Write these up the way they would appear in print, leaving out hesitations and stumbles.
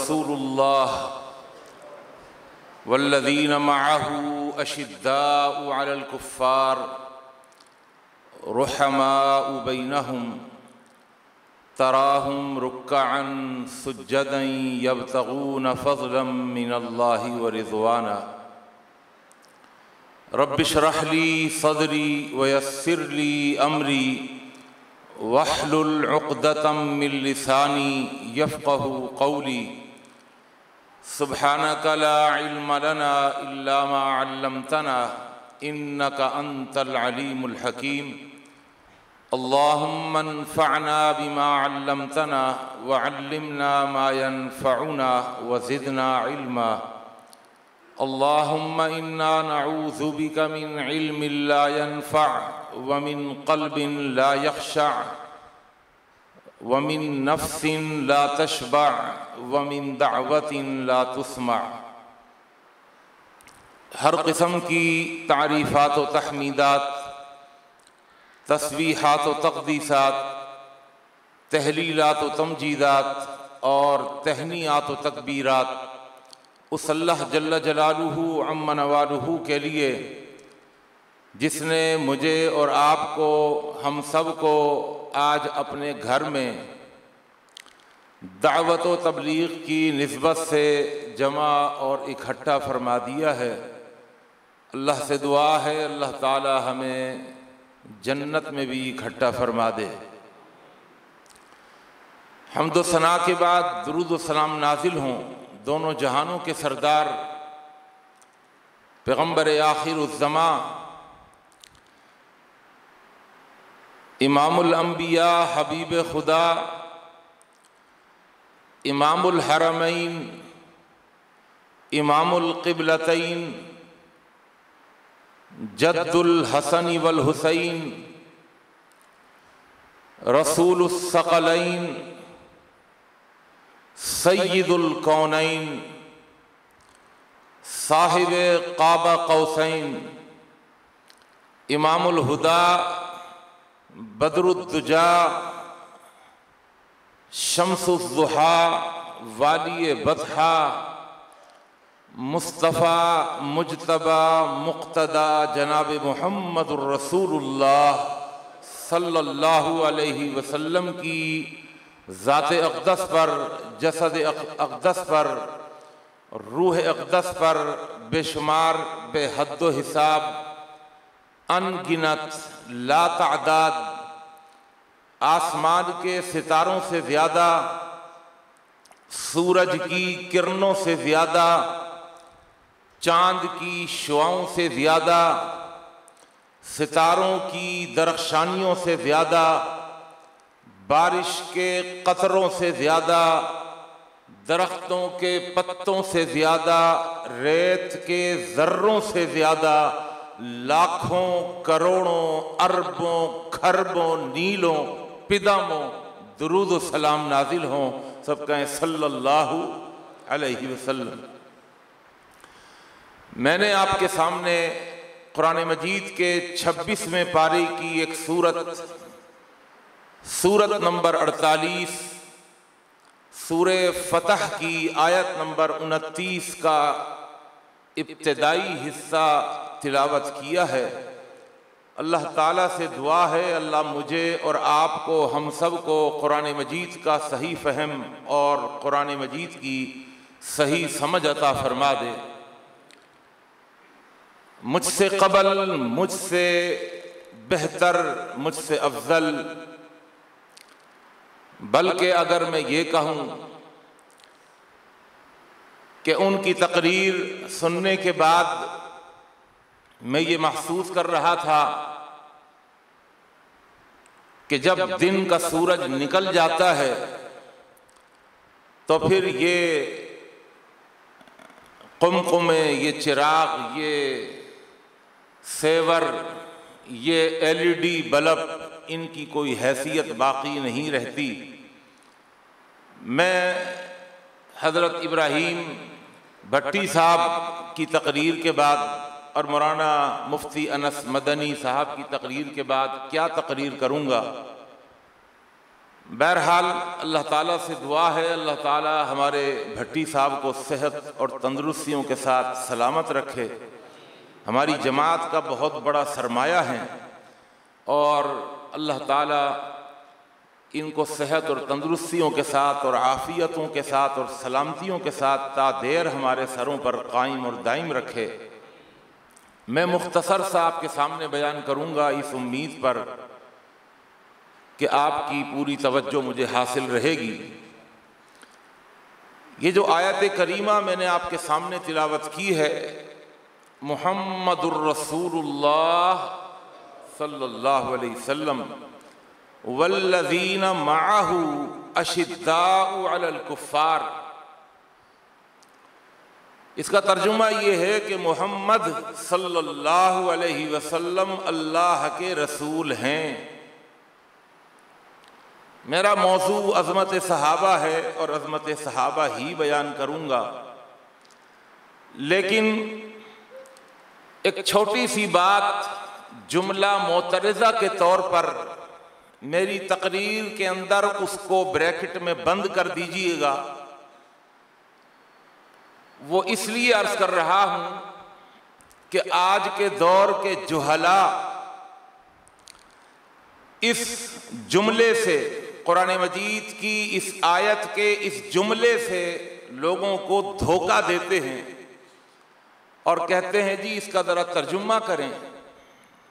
रसूलुल्लाह वल्लज़ीना मअहू अशिद्दाउ अलल कुफ़्फ़ार रुहमाउ बैनहुम तराहुम रुक्कअन सुज्जदन यब्तगून फ़ज़लन मिनल्लाहि व रिज़वाना रब्बिश्रह ली सदरी व यस्सिर ली अमरी वहलुल उक़दतम मिन लिसानी यफ़क़हू क़ौली सुब्हानक ला इल्म लना इल्ला मा अल्लमतना इन्नका अंतल अलीमुल हकीम अल्लाहुम्मा अन्फ़अना बिमा अल्लमतना व अल्लिमना मा यनफ़अुना व ज़िदना इल्मा अल्लाहुम्मा इन्ना नऊज़ु बिका मिन इल्मिन ला यनफ़अ व मिन क़ल्बिन ला यख़शअ व मिन नफ़्सिन ला तशबअ व मिन दअवतिन ला तुस्मअ। हर किस्म की तारीफ़ात व तहमीदात, तस्बीहात व तक़दीसात, तहलीलात व तमजीदात और तहनीयात व तकबीरात उस अल्लाह जल्ल जलालुहु अम्मा नवालुहु के लिए जिसने मुझे और आपको, हम सब को आज अपने घर में दावत व तबलीग की निस्बत से जमा और इकट्ठा फरमा दिया है। अल्लाह से दुआ है अल्लाह ताला हमें जन्नत में भी इकट्ठा फरमा दे। हम्द व सना के बाद दुरूद व सलाम नाजिल हों दोनों जहानों के सरदार पैगम्बर आखिरुज़्ज़मा इमामुल अंबिया हबीब खुदा इमामुल हरमैन इमामुल क़िबलतैन जद्दुल हसन वल हुसैन रसूलुस सकलैन सय्यिदुल कौनैन साहिबे क़ाबा कौसैन इमामुल हुदा बदरुद्दुजा शम्सुद्दुहा वालिए बतहा मुस्तफ़ा मुजतबा मुक़्तदा जनाब मुहम्मदुर रसूलुल्लाह सल्लल्लाहु अलैहि वसल्लम की ज़ात अक़दस पर, जसद अक़दस पर, रूह अक़दस पर बेशुमार बेहद हिसाब अनगिनत लातादाद आसमान के सितारों से ज़्यादा, सूरज की किरणों से ज़्यादा, चाँद की शुआओं से ज़्यादा, सितारों की दरख्शानियों से ज़्यादा, बारिश के कतरों से ज़्यादा, दरख्तों के पत्तों से ज़्यादा, रेत के ज़र्रों से ज़्यादा, लाखों करोड़ों अरबों खरबों नीलों पिदामों दुरूद व सलाम नाजिल हों। सब कहें सल्लल्लाहु अलैहि वसल्लम। मैंने आपके सामने कुरान मजीद के 26वें पारे की एक सूरत नंबर 48 सूरे फतह की आयत नंबर 29 का इब्तिदाई हिस्सा तिलावत किया है। अल्लाह ताला से दुआ है अल्लाह मुझे और आपको, हम सब को कुरान मजीद का सही फ़हम और कुरान मजीद की सही समझ अता फरमा दे। मुझसे क़बल, मुझसे बेहतर, मुझसे अफजल, बल्कि अगर मैं ये कहूँ कि उनकी तकरीर सुनने के बाद मैं ये महसूस कर रहा था कि जब दिन का सूरज निकल जाता है तो फिर ये कुमकुमे, ये चिराग, ये सेवर, ये एलईडी बल्ब, इनकी कोई हैसियत बाकी नहीं रहती। मैं हज़रत इब्राहीम भट्टी साहब की तकरीर के बाद और मौलाना मुफ्ती अनस मदनी साहब की तकरीर के बाद क्या तकरीर करूँगा। बहरहाल अल्लाह ताला से दुआ है, अल्लाह ताला हमारे भट्टी साहब को सेहत और तंदुरुस्तियों के साथ सलामत रखे। हमारी जमात का बहुत बड़ा सरमाया है और अल्लाह ताला इनको सेहत और तंदुरुस्तियों के साथ और आफ़ियतों के साथ और सलामतियों के साथ तादेर हमारे सरों पर कायम और दायम रखे। मैं मुख्तसर सा आपके सामने बयान करूँगा इस उम्मीद पर कि आपकी पूरी तवज्जो मुझे हासिल रहेगी। ये जो आयत करीमा मैंने आपके सामने तिलावत की है, मुहम्मदुर रसूलुल्लाह सल्लल्लाहु अलैहि वसल्लम वल्लज़ीना मअहु अशिद्दाउ अलल कुफ़्फ़ार, इसका तर्जुमा ये है कि मोहम्मद सल्लल्लाहु अलैहि वसल्लम अल्लाह के रसूल हैं। मेरा मौजू अज़मत सहाबा है और अज़मत सहाबा ही बयान करूँगा, लेकिन एक छोटी सी बात जुमला मोतरज़ा के तौर पर मेरी तकरीर के अंदर उसको ब्रैकेट में बंद कर दीजिएगा। वो इसलिए अर्ज कर रहा हूं कि आज के दौर के जुहला इस जुमले से, कुरान मजीद की इस आयत के इस जुमले से लोगों को धोखा देते हैं और कहते हैं जी इसका ज़रा तर्जुमा करें।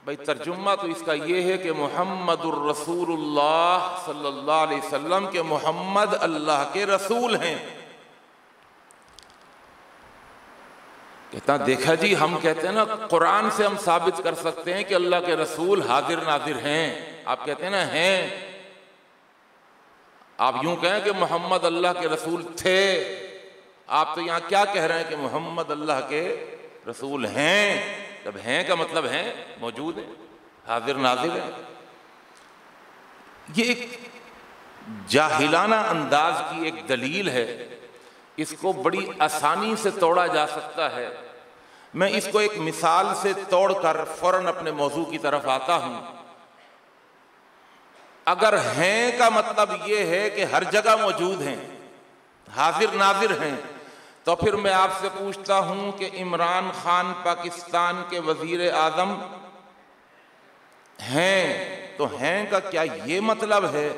भाई तर्जुमा तो इसका ये है कि मुहम्मदुर रसूलुल्लाह सल्लल्लाहु अलैहि वसल्लम के मोहम्मद अल्लाह के रसूल हैं। कहता देखा जी, हम कहते हैं ना कुरान से हम साबित कर सकते हैं कि अल्लाह के रसूल हाजिर नाजिर हैं। आप कहते हैं ना हैं, आप यूं कहें कि मोहम्मद अल्लाह के रसूल थे, आप तो यहां क्या कह रहे हैं कि मोहम्मद अल्लाह के रसूल हैं। तब हैं का मतलब है मौजूद है, हाजिर नाजिर है। ये एक जाहिलाना अंदाज की एक दलील है, इसको बड़ी आसानी से तोड़ा जा सकता है। मैं इसको एक मिसाल से तोड़कर फौरन अपने मौजू की तरफ आता हूं। अगर हैं का मतलब ये है कि हर जगह मौजूद हैं, हाजिर नाजिर हैं, तो फिर मैं आपसे पूछता हूं कि इमरान खान पाकिस्तान के वजीर आजम हैं, तो हैं का क्या ये मतलब है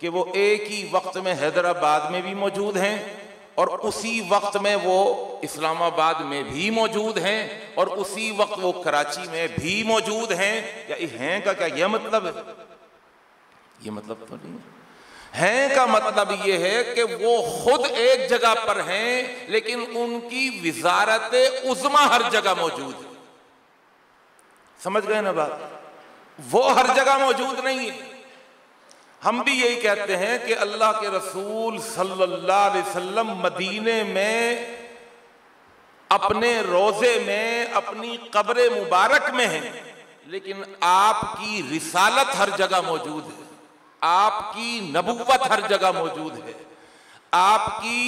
कि वो एक ही वक्त में हैदराबाद में भी मौजूद हैं और उसी वक्त में वो इस्लामाबाद में भी मौजूद हैं और उसी वक्त वो कराची में भी मौजूद हैं? क्या हैं का क्या ये मतलब है? ये मतलब तो नहीं है। का मतलब ये है कि वो खुद एक जगह पर हैं लेकिन उनकी विजारत उज़्मा हर जगह मौजूद है। समझ गए ना बात? वो हर जगह मौजूद नहीं है। हम भी यही कहते हैं कि अल्लाह के रसूल सल्लल्लाहु अलैहि वसल्लम मदीने में अपने रोजे में अपनी कब्र मुबारक में हैं, लेकिन आपकी रिसालत हर जगह मौजूद है, आपकी नबुव्वत हर जगह मौजूद है, आपकी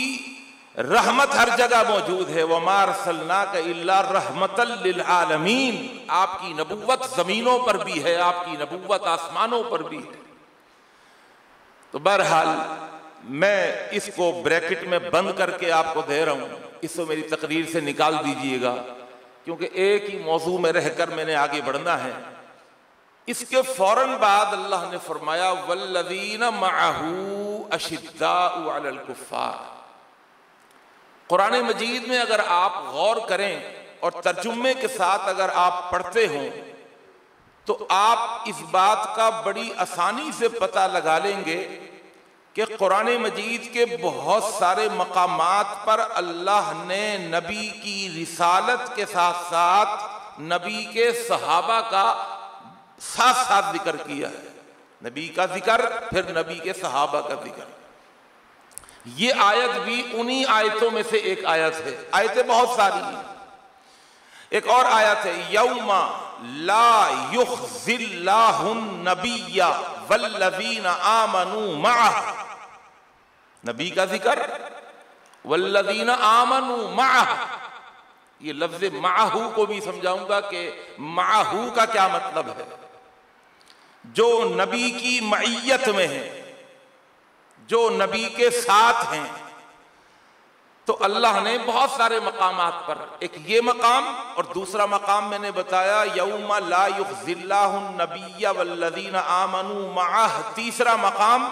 रहमत हर जगह मौजूद है। वमा अरसलनाका इल्ला रहमतल लिल आलमीन, आपकी नबुव्वत जमीनों पर भी है, आपकी नबुव्वत आसमानों पर भी है। तो बहरहाल मैं इसको ब्रैकेट में बंद करके आपको दे रहा हूं, इसको मेरी तकरीर से निकाल दीजिएगा, क्योंकि एक ही मौजू में रहकर मैंने आगे बढ़ना है। इसके फौरन बाद अल्लाह ने फरमाया वल्लज़ीना मअहू अशिद्दाउ अलल कुफ़्फ़ार। कुरान मजीद में अगर आप गौर करें और तर्जुमे के साथ अगर आप पढ़ते हो तो आप इस बात का बड़ी आसानी से पता लगा लेंगे कि कुरान मजीद के बहुत सारे मकामात पर अल्लाह ने नबी की रिसालत के साथ साथ नबी के सहाबा का साथ साथ जिक्र किया है। नबी का जिक्र फिर नबी के सहाबा का जिक्र। ये आयत भी उन्हीं आयतों में से एक आयत है। आयतें बहुत सारी हैं। एक और आयत है यौमा ला युख़्ज़िल्लाहुन नबिय्या वल्लज़ीना आमनू मअह। नबी का जिक्र वल्लज़ीना आमनू मअह। ये लफ्ज़ मअहू को भी समझाऊंगा कि मअहू का क्या मतलब है। जो नबी की मईयत में है, जो नबी के साथ हैं। तो अल्लाह ने बहुत सारे मकामात पर, एक ये मकाम और दूसरा मकाम मैंने बताया यौमा ला युख़्ज़िल्लाहु नबिय्य वल्लज़ीना आमनू मअह। तीसरा मकाम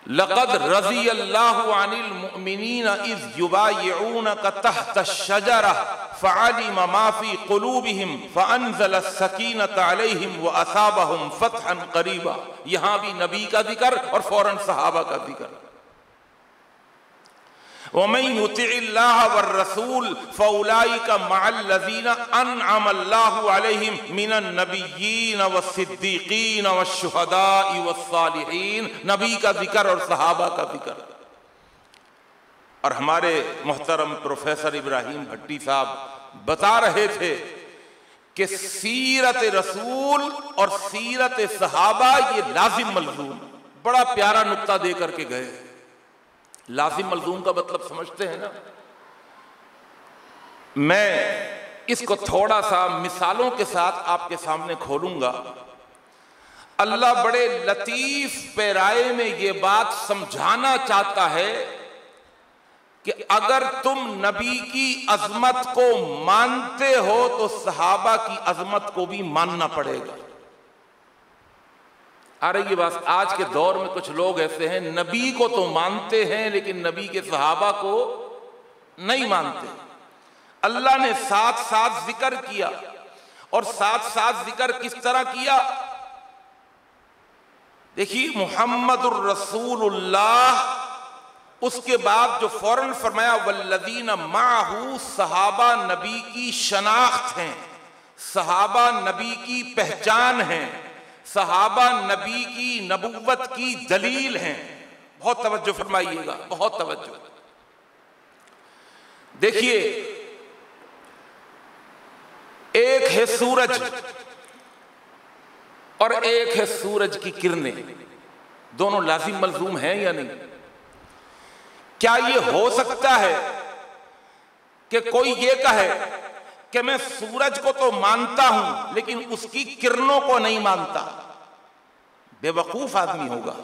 लक़द रज़ियल्लाहु अनिल मुअमिनीना इज़ युबायिऊनका तहता अश-शजरा फ़अलिम मा फ़ी क़ुलूबिहिम फ़अन्ज़ल अस-सकीनता अलैहिम व असाबहुम फ़तहन क़रीबा। यहां भी नबी का जिक्र और फौरन सहाबा का जिक्र। वमन युतिइल्लाह वर्रसूल फउलाइका मअल्लज़ीना अनअमल्लाहु अलैहिम मिनन नबिय्यीन वस्सिद्दीक़ीन वश्शुहदाኢ वस्सालिहीन। नबी का जिक्र और सहाबा का जिक्र। और हमारे मोहतरम प्रोफेसर इब्राहिम भट्टी साहब बता रहे थे कि सीरत रसूल और सीरत सहाबा ये लाजिम मलजूम। बड़ा प्यारा नुक्ता दे करके गए। लाजिम मलजूम का मतलब समझते हैं ना। मैं इसको थोड़ा सा मिसालों के साथ आपके सामने खोलूंगा। अल्लाह बड़े लतीफ पैराए में ये बात समझाना चाहता है कि अगर तुम नबी की अजमत को मानते हो तो सहाबा की अजमत को भी मानना पड़ेगा। आ रही ये बात। आज के दौर में कुछ लोग ऐसे हैं, नबी को तो मानते हैं लेकिन नबी के सहाबा को नहीं मानते। अल्लाह ने साथ साथ जिक्र किया और साथ साथ जिक्र किस तरह किया। देखिए मुहम्मदुर रसूलुल्लाह, उसके बाद जो फौरन फरमाया वल्लज़ीना माहू, सहाबा नबी की शनाख्त हैं, सहाबा नबी की पहचान है, सहाबा नबी की नबुव्वत की दलील हैं। बहुत तवज्जो फरमाइएगा, बहुत तवज्जो। देखिए एक है सूरज और एक है सूरज की किरणें। दोनों लाजिम मलजूम हैं या नहीं? क्या ये हो सकता है कि कोई ये कहे कि मैं सूरज को तो मानता हूं लेकिन उसकी किरणों को नहीं मानता? बेवकूफ आदमी होगा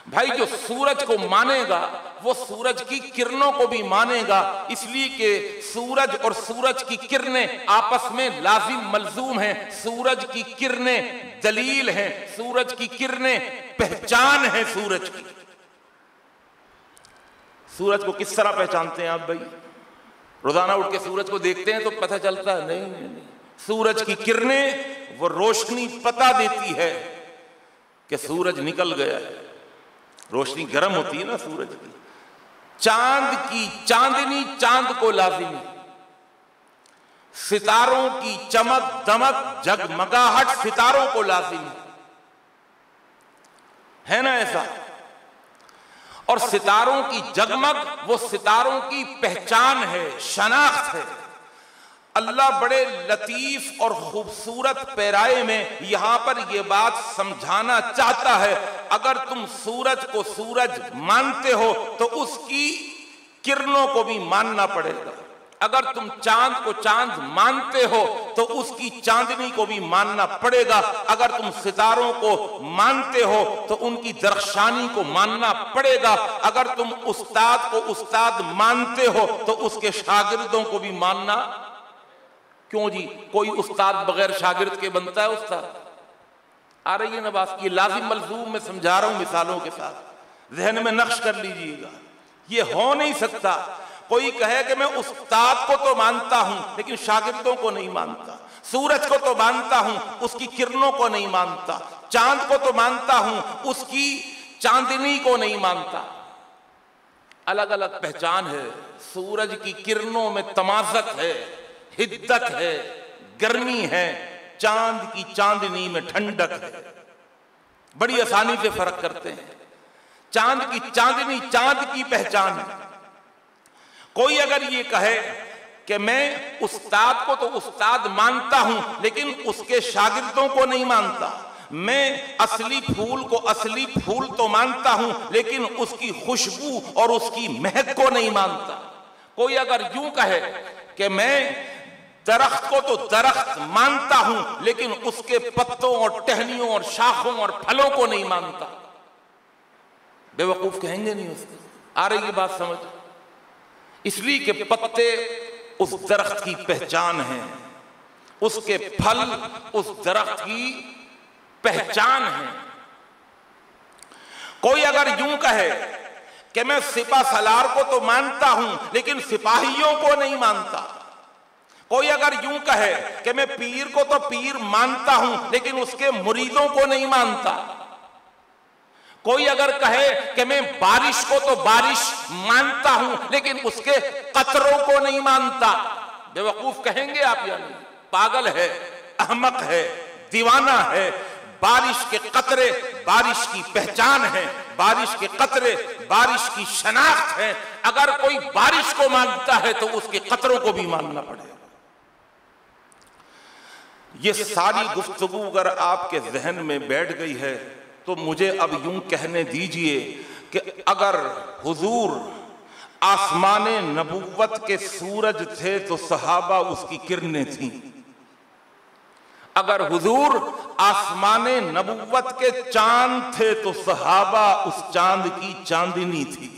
भाई। जो सूरज को मानेगा वो सूरज की किरणों को भी मानेगा, इसलिए कि सूरज और सूरज की किरणें आपस में लाजिम मलजूम हैं। सूरज की किरणें दलील हैं, सूरज की किरणें पहचान है सूरज की। सूरज को किस तरह पहचानते हैं आप भाई? रोजाना उठ के सूरज को देखते हैं तो पता चलता है? नहीं। सूरज की किरणें वो रोशनी पता देती है कि सूरज निकल गया है। रोशनी गर्म होती है ना सूरज की। चांद की चांदनी चांद को लाजिमी, सितारों की चमक दमक जगमगाहट सितारों को लाजिमी है ना ऐसा। और सितारों की जगमग वो सितारों की पहचान है, शनाख्त है। अल्लाह बड़े लतीफ और खूबसूरत पैराए में यहां पर यह बात समझाना चाहता है, अगर तुम सूरज को सूरज मानते हो तो उसकी किरणों को भी मानना पड़ेगा। अगर तुम चांद को चांद मानते हो तो उसकी चांदनी को भी मानना पड़ेगा। अगर तुम सितारों को मानते हो तो उनकी दरख्शानी को मानना पड़ेगा। अगर तुम उस्ताद को उस्ताद मानते हो तो उसके शागिर्दों को भी मानना। क्यों जी? कोई उस्ताद बगैर शागिर्द के बनता है उस्ताद? आ रही है ना बात? ये लाजिम मलजूम में समझा रहा हूं मिसालों के साथ, जहन में नक्श कर लीजिएगा। ये हो नहीं सकता। कोई कहे कि मैं उस्ताद को तो मानता हूं लेकिन शागिर्दों को नहीं मानता, सूरज को तो मानता हूं उसकी किरणों को नहीं मानता, चांद को तो मानता हूं उसकी चांदनी को नहीं मानता। अलग अलग पहचान है। सूरज की किरणों में तमाज़त है, हिद्दत है, गर्मी है। चांद की चांदनी में ठंडक है। बड़ी आसानी से फर्क करते हैं। चांद की चांदनी चांद की पहचान है। कोई अगर ये कहे कि मैं उस्ताद को तो उस्ताद मानता हूं लेकिन उसके शागिर्दों को नहीं मानता, मैं असली फूल को असली फूल तो मानता हूं लेकिन उसकी खुशबू और उसकी महक को नहीं मानता। कोई अगर यूं कहे कि मैं दरख्त को तो दरख्त मानता हूं, लेकिन उसके पत्तों और टहनियों और शाखों और फलों को नहीं मानता। बेवकूफ कहेंगे नहीं उसको। आ रही है बात समझ? इसलिए कि पत्ते उस दरख्त की पहचान है, उसके फल उस दरख्त की पहचान है। कोई अगर यूं कहे कि मैं सिपा सलार को तो मानता हूं लेकिन सिपाहियों को नहीं मानता, कोई अगर यूं कहे कि मैं पीर को तो पीर मानता हूं लेकिन उसके मुरीदों को नहीं मानता, कोई अगर कहे कि मैं बारिश को तो बारिश मानता हूं लेकिन उसके कतरों को नहीं मानता, बेवकूफ कहेंगे आप या नहीं? पागल है, अहमक है, दीवाना है। बारिश के कतरे बारिश की पहचान है, बारिश के कतरे बारिश की शनाख्त है। अगर कोई बारिश को मानता है तो उसके कतरों को भी मानना पड़ेगा। ये सारी गुफ्तगू अगर आपके जहन में बैठ गई है तो मुझे अब यूं कहने दीजिए कि अगर हुजूर आसमाने नबुव्वत के सूरज थे तो सहाबा उसकी किरणें थीं। अगर हुजूर आसमाने नबुव्वत के चांद थे तो सहाबा उस चांद की चांदनी थी।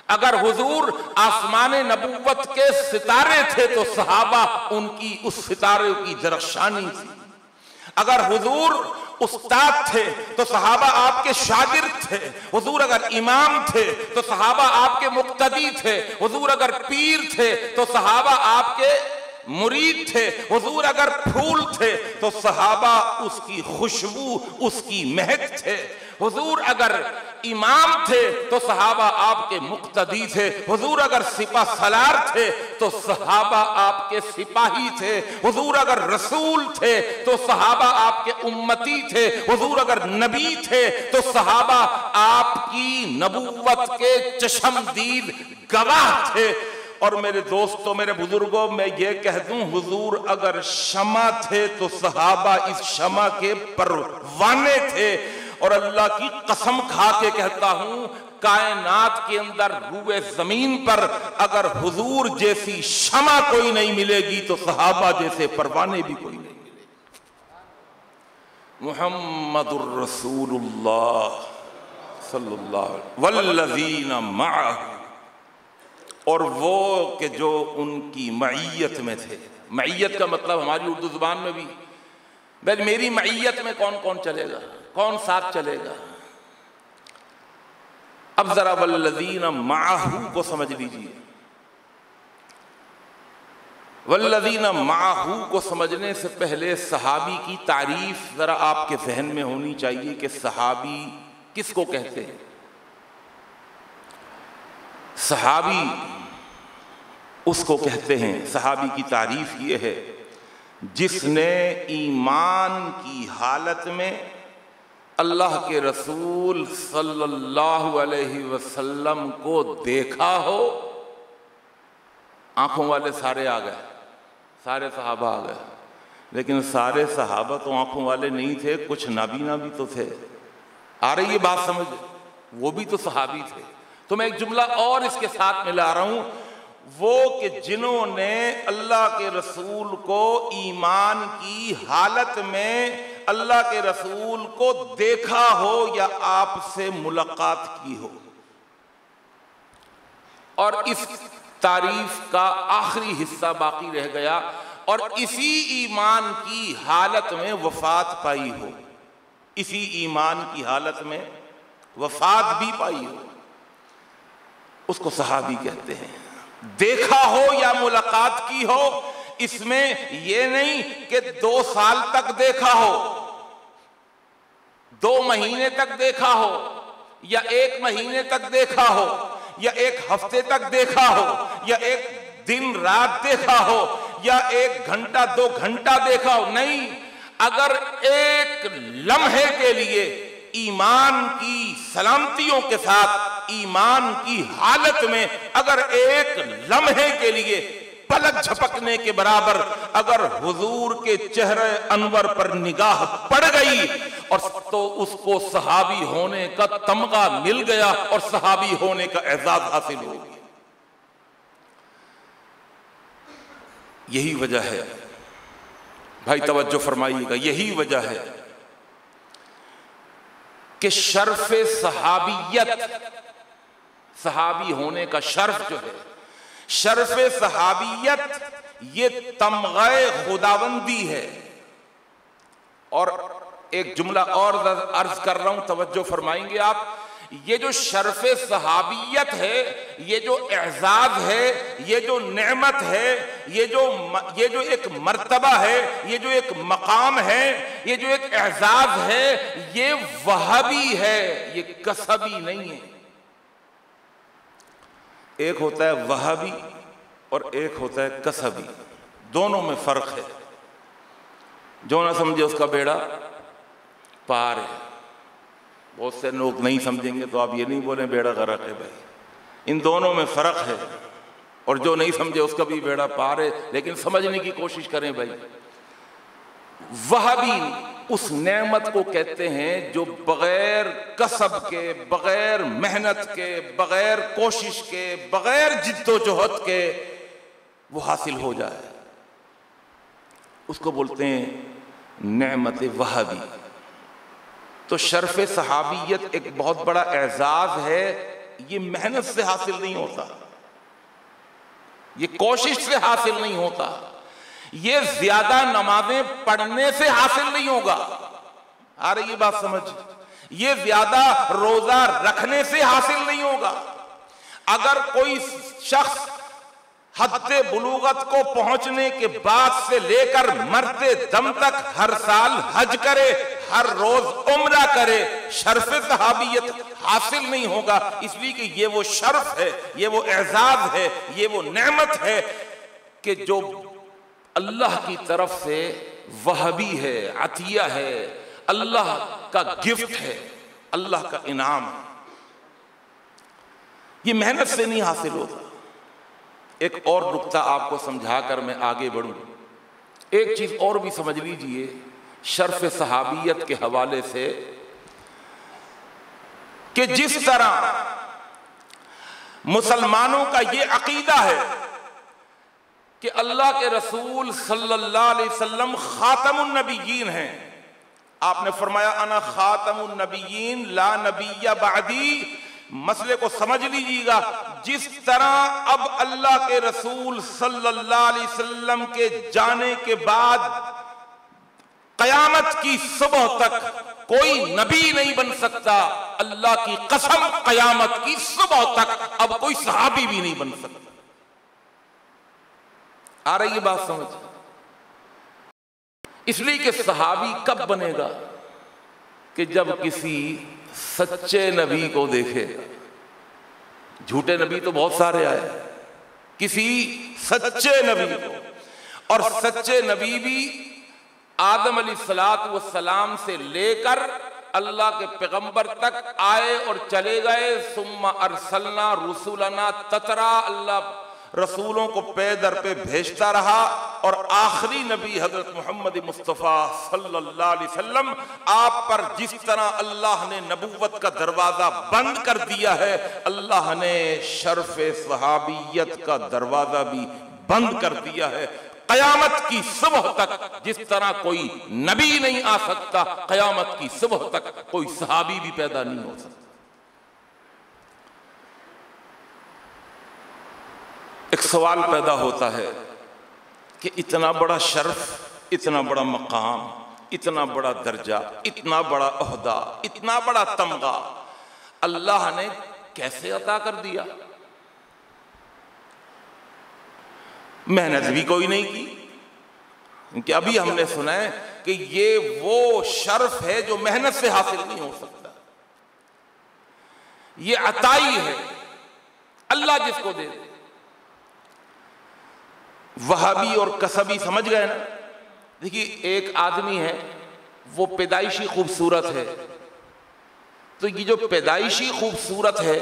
अगर हुजूर आसमाने नबुव्वत के सितारे थे तो सहाबा उनकी उस सितारे की दरख्शानी थी। अगर हुजूर उस्ताद थे तो सहाबा आपके शागिर्द थे। हुजूर अगर इमाम थे तो सहाबा आपके मुक्तदी थे। हुजूर अगर पीर थे तो सहाबा आपके मुरीद थे। हुजूर अगर फूल थे तो सहाबा उसकी खुशबू उसकी महक थे। हुजूर अगर इमाम थे तो सहाबा आपके मुक्तदी थे। हुजूर अगर सिपा सलार थे तो सहाबा आपके सिपाही थे। हुजूर अगर रसूल थे तो सहाबा आपके उम्मती थे। हुजूर अगर नबी थे तो सहाबा आपकी नबुव्वत के चश्मदीद गवाह थे। और मेरे दोस्तों, मेरे बुजुर्गों, मैं ये कह दूं, हुजूर अगर शमा थे तो सहाबा इस शमा के परवाने थे। और अल्लाह की कसम खा के कहता हूं, कायनात के अंदर रूए जमीन पर अगर हुजूर जैसी शमा कोई नहीं मिलेगी तो सहाबा जैसे परवाने भी कोई नहीं मिलेगी। मुहम्मदुर रसूलुल्लाह सल्लल्लाहु वल्लज़ीना मअहू, और वो कि जो उनकी मईयत में थे। मईयत का मतलब हमारी उर्दू जुबान में भी, भाई मेरी मईयत में कौन कौन चलेगा, कौन साथ चलेगा। अब जरा वल्लज़ीना मअहू को समझ लीजिए। वल्लज़ीना मअहू को समझने से पहले सहाबी की तारीफ जरा आपके जहन में होनी चाहिए कि सहाबी किसको कहते हैं। सहाबी उसको कहते हैं, सहाबी की तारीफ ये है जिसने ईमान की हालत में अल्लाह के रसूल सल्लल्लाहु अलैहि वसल्लम को देखा हो। आंखों वाले सारे आ गए, सारे सहाबा आ गए, लेकिन सारे सहाबा तो आंखों वाले नहीं थे, कुछ नाबीना भी तो थे। आ रही है बात समझ? वो भी तो सहाबी थे। तो मैं एक जुमला और इसके साथ मिला रहा हूं, वो कि जिन्होंने अल्लाह के रसूल को ईमान की हालत में अल्लाह के रसूल को देखा हो या आपसे मुलाकात की हो। और इस तारीफ का आखिरी हिस्सा बाकी रह गया, और इसी ईमान की हालत में वफात पाई हो, इसी ईमान की हालत में वफात भी पाई हो, उसको सहाबी कहते हैं। देखा हो या मुलाकात की हो, इसमें यह नहीं कि 2 साल तक देखा हो, 2 महीने तक देखा हो, या 1 महीने तक देखा हो, या 1 हफ्ते तक देखा हो, या 1 दिन रात देखा हो, या 1 घंटा 2 घंटा देखा हो। नहीं, अगर 1 लम्हे के लिए ईमान की सलामतियों के साथ ईमान की हालत में अगर 1 लम्हे के लिए पलक झपकने के बराबर अगर हुजूर के चेहरे अनवर पर निगाह पड़ गई और तो उसको सहाबी होने का तमगा मिल गया और सहाबी होने का एजाज हासिल हो गया। यही वजह है भाई, तवज्जो फरमाइएगा, यही वजह है कि शर्फ सहाबियत, सहाबी होने का शर्फ जो है, शर्फ सहाबियत ये तमग़े खुदाबंदी है। और एक जुमला और अर्ज कर रहा हूं, तवज्जो फरमाएंगे आप। ये जो शर्फ सहाबियत है, ये जो एजाज है, ये जो नेमत है, ये जो एक मर्तबा है, ये जो एक मकाम है, ये जो एक एजाज है, ये वहाबी है, ये कसबी नहीं है। एक होता है वहाबी और एक होता है कसबी, दोनों में फर्क है। जो ना समझे उसका बेड़ा पार है। बहुत से लोग नहीं समझेंगे तो आप ये नहीं बोलें बेड़ा गर्क है भाई, इन दोनों में फर्क है। और जो नहीं समझे उसका भी बेड़ा पार है, लेकिन समझने की कोशिश करें भाई। वहाबी उस नेमत को कहते हैं जो बगैर कसब के, बगैर मेहनत के, बगैर कोशिश के, बगैर जिद्दोजहद के वो हासिल हो जाए, उसको बोलते हैं नेमत वहाबी। तो शर्फ सहाबियत एक बहुत बड़ा एजाज है। ये मेहनत से हासिल नहीं होता, ये कोशिश से हासिल नहीं होता, ये ज्यादा नमाजें पढ़ने से हासिल नहीं होगा। आ रही ये बात समझ? ये ज्यादा रोजा रखने से हासिल नहीं होगा। अगर कोई शख्स हद्दे बुलूगत को पहुंचने के बाद से लेकर मरते दम तक हर साल हज करे, हर रोज उम्रा करे, शर्फ सहाबियत हासिल नहीं होगा। इसलिए कि ये वो शर्फ है, ये वो एजाज है, ये वो नेमत है कि जो अल्लाह की तरफ से वहबी है, अतिया है, अल्लाह का गिफ्ट है, अल्लाह का इनाम है। ये मेहनत से नहीं हासिल होता। एक और नुक्ता आपको समझाकर मैं आगे बढ़ूं। एक चीज और भी समझ लीजिए शर्फ सहाबियत के हवाले से, कि जिस तरह मुसलमानों का ये अकीदा है कि अल्लाह के रसूल सल्लल्लाहु अलैहि वसल्लम खातमुन नबिय्यीन हैं। आपने फरमाया अना खातमुन नबिय्यीन ला नबिय्य बादी। मसले को समझ लीजिएगा। जिस तरह अब अल्लाह के रसूल सल्लल्लाहु अलैहि वसल्लम के जाने के बाद कयामत की सुबह तक कोई नबी नहीं बन सकता, अल्लाह की कसम कयामत की सुबह तक अब कोई सहाबी भी नहीं बन सकता। आ रही है बात समझ? इसलिए कि सहाबी कब बनेगा? कि जब किसी सच्चे नबी को देखेगा। झूठे नबी तो बहुत सारे आए, किसी सच्चे नबी को। और सच्चे नबी भी आदम अलैहिस्सलातु वस्सलाम से लेकर अल्लाह के पैगंबर तक आए और चले गए। सुम्मा अरसलना रुसुलना ततरा, अल्लाह रसूलों को पे दर पे भेजता रहा। और आखिरी नबी हजरत मोहम्मद मुस्तफ़ा सल्लल्लाहु अलैहि वसल्लम, आप पर जिस तरह अल्लाह ने नबुव्वत का दरवाजा बंद कर दिया है, अल्लाह ने शर्फ सहाबियत का दरवाजा भी बंद कर दिया है। कयामत की सुबह तक जिस तरह कोई नबी नहीं आ सकता, कयामत की सुबह तक कोई सहाबी भी पैदा नहीं हो सकता। एक सवाल पैदा होता है कि इतना बड़ा शर्फ, इतना बड़ा मकाम, इतना बड़ा दर्जा, इतना बड़ा ओहदा, इतना बड़ा तमगा अल्लाह ने कैसे अता कर दिया? मेहनत भी कोई नहीं की। क्योंकि अभी हमने सुना है कि ये वो शर्फ है जो मेहनत से हासिल नहीं हो सकता। ये अताई है, अल्लाह जिसको दे। वहाबी और कसबी समझ गए ना? देखिए, एक आदमी है वो पैदाइशी खूबसूरत है, तो ये जो पैदाइशी खूबसूरत है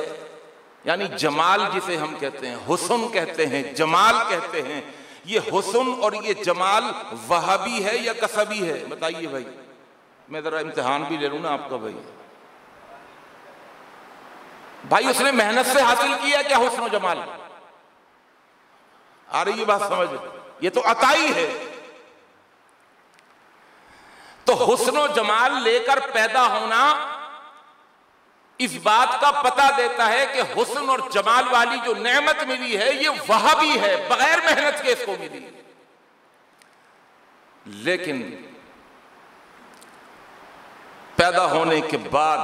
यानी जमाल जिसे हम कहते हैं, हुस्न कहते हैं, जमाल कहते हैं, ये हुस्न और ये जमाल वहाबी है या कसबी है? बताइए भाई। मैं जरा इम्तिहान भी ले लूं ना आपका भाई उसने मेहनत से हासिल किया क्या हुस्न और जमाल? आ रही है बात समझ? ये तो अताई है। तो हुस्न और जमाल लेकर पैदा होना इस बात का पता देता है कि हुस्न और जमाल वाली जो नेमत मिली है ये वहाबी है, बगैर मेहनत के इसको मिली। लेकिन पैदा होने के बाद,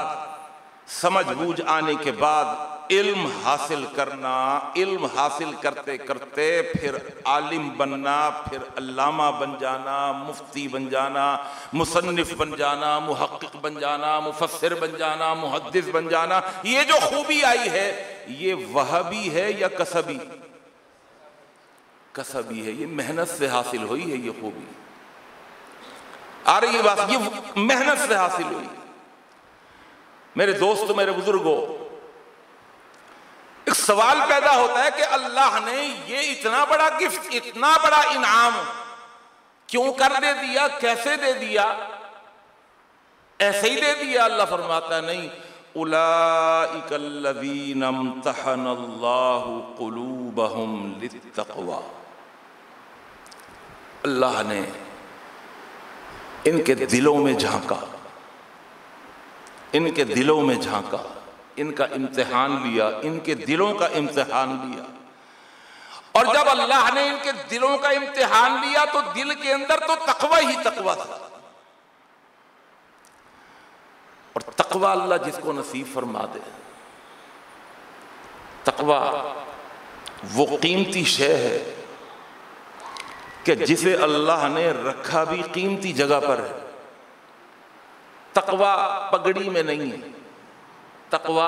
समझ बूझ आने के बाद इल्म हासिल करना, इल्म हासिल करते करते फिर आलिम बनना, फिर अल्लामा बन जाना, मुफ्ती बन जाना, मुसन्निफ बन जाना, मुहक्किक बन जाना, मुफस्सिर बन जाना, मुहद्दिस बन जाना, ये जो खूबी आई है ये वहाबी है या कसबी? कसबी है, ये मेहनत से हासिल हुई है। ये खूबी आ रही है बात, ये मेहनत से हासिल हुई। मेरे दोस्तों, मेरे बुजुर्गों, एक सवाल पैदा होता है कि अल्लाह ने ये इतना बड़ा गिफ्ट, इतना बड़ा इनाम क्यों कर दे दिया, कैसे दे दिया? ऐसे ही दे दिया? अल्लाह फरमाता है नहीं, उलाइकल्लज़ीना इम्तहनल्लाहु क़ुलूबहुम लित्तक़वा। अल्लाह ने इनके दिलों में झांका, इनके दिलों में झांका, इनका इम्तिहान लिया, इनके दिलों का इम्तिहान लिया। और जब अल्लाह ने इनके दिलों का इम्तिहान लिया तो दिल के अंदर तो तकवा ही तकवा था। और तकवा अल्लाह जिसको नसीब फरमा दे, तकवा वो कीमती शय है कि जिसे अल्लाह ने रखा भी कीमती जगह पर है। तकवा पगड़ी में नहीं है, तकवा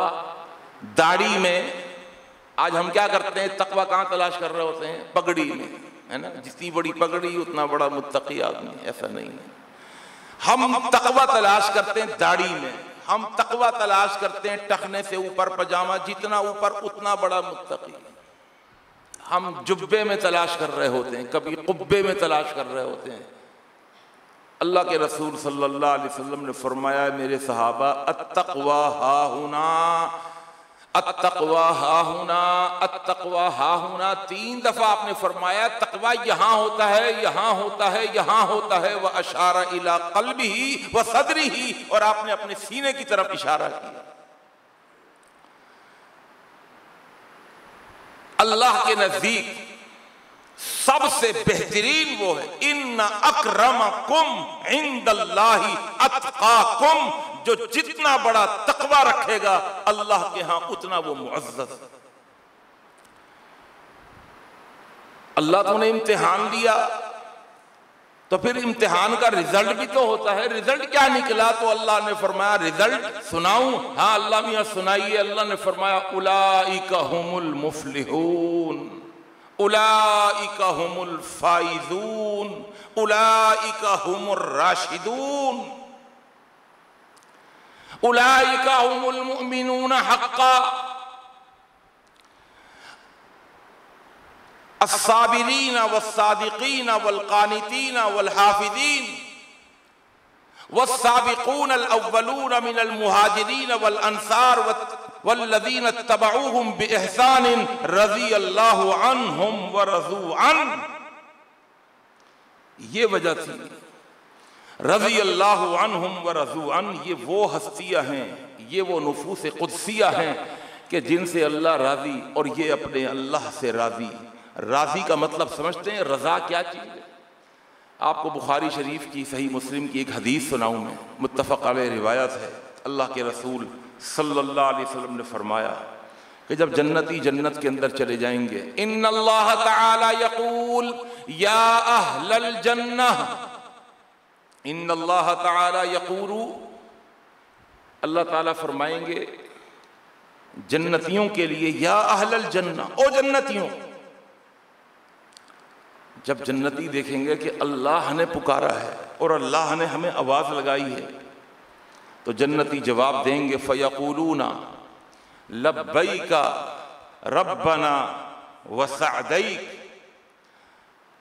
दाढ़ी में। आज हम क्या करते हैं, तकवा कहाँ तलाश कर रहे होते हैं? पगड़ी में, है ना। जितनी बड़ी पगड़ी उतना बड़ा मुत्तकी आदमी। ऐसा नहीं है। हम तकवा तलाश करते हैं दाढ़ी में, हम तकवा तलाश करते हैं टखने से ऊपर पजामा, जितना ऊपर उतना बड़ा मुत्तकी। हम जुब्बे में तलाश कर रहे होते हैं, कभी कुब्बे में तलाश कर रहे होते हैं। अल्लाह के रसूल सल्लल्लाहु अलैहि वसल्लम ने फरमाया, मेरे सहाबा, अत्तक़वा हाहुना, अत्तक़वा हाहुना, अत्तक़वा हाहुना। 3 दफा आपने फरमाया तकवा यहां होता है, यहां होता है, यहां होता है। व अशारा इला क़ल्बिही व सदरिही, और आपने अपने सीने की तरफ इशारा किया। अल्लाह के नजदीक सबसे बेहतरीन वो है, इन्ना अक्रमकुम इंदल्लाहि अत्काकुम। जो जितना बड़ा तकवा रखेगा अल्लाह के यहां उतना वो मुअज़्ज़ज़। अल्लाह तूने इम्तिहान दिया तो फिर इम्तिहान का रिजल्ट भी तो होता है। रिजल्ट क्या निकला? तो अल्लाह ने फरमाया, रिजल्ट सुनाऊं? हाँ अल्लाह मियां सुनाइए। अल्लाह ने फरमाया, उलाइका हुमुल मुफ्लिहून, उलाइका हुमुल फाइजून, उलाइका हुमुर राशिदून, उलाइका हुमुल मुमिनून हक्का, अस्साबिरीन वस्सादिकीन वल्कानितीन वल्हाफिदीन वस्साबिकून अल-अव्वलून मिनल मुहाजिरीन वल अंसार वल्लज़ीना तबऊहुम बिइहसान रज़ियल्लाहु अन्हुम व रज़ू अन। ये वजह थी, रज़ियल्लाहु अन्हुम व रज़ू अन। ये वो हस्तियां हैं, ये वो नुफूस कुदसिया हैं कि जिनसे अल्लाह राजी और ये अपने अल्लाह से राजी। राजी का मतलब समझते हैं? रजा क्या चीज़ है? आपको बुखारी शरीफ की, सही मुस्लिम की एक हदीस सुनाऊं मैं, मुत्तफ़क़ अलैह रिवायत है। अल्लाह के रसूल सल्लल्लाहु अलैहि वसल्लम ने फरमाया कि जब जन्नती जन्नत के अंदर चले जाएंगे, इन्नल्लाह तआला यक़ूल या अहलल जन्नह, इन्नल्लाह तआला यक़ूलु, अल्लाह ताला फरमाएंगे जन्नतियों के लिए, या अहलल जन्नह, ओ जन्नतियों। जब जन्नती देखेंगे कि अल्लाह ने पुकारा है और अल्लाह ने हमें आवाज़ लगाई है, तो जन्नती जवाब देंगे, फ़यक़ूलूना लब्बैका रब्बना व सअदैक,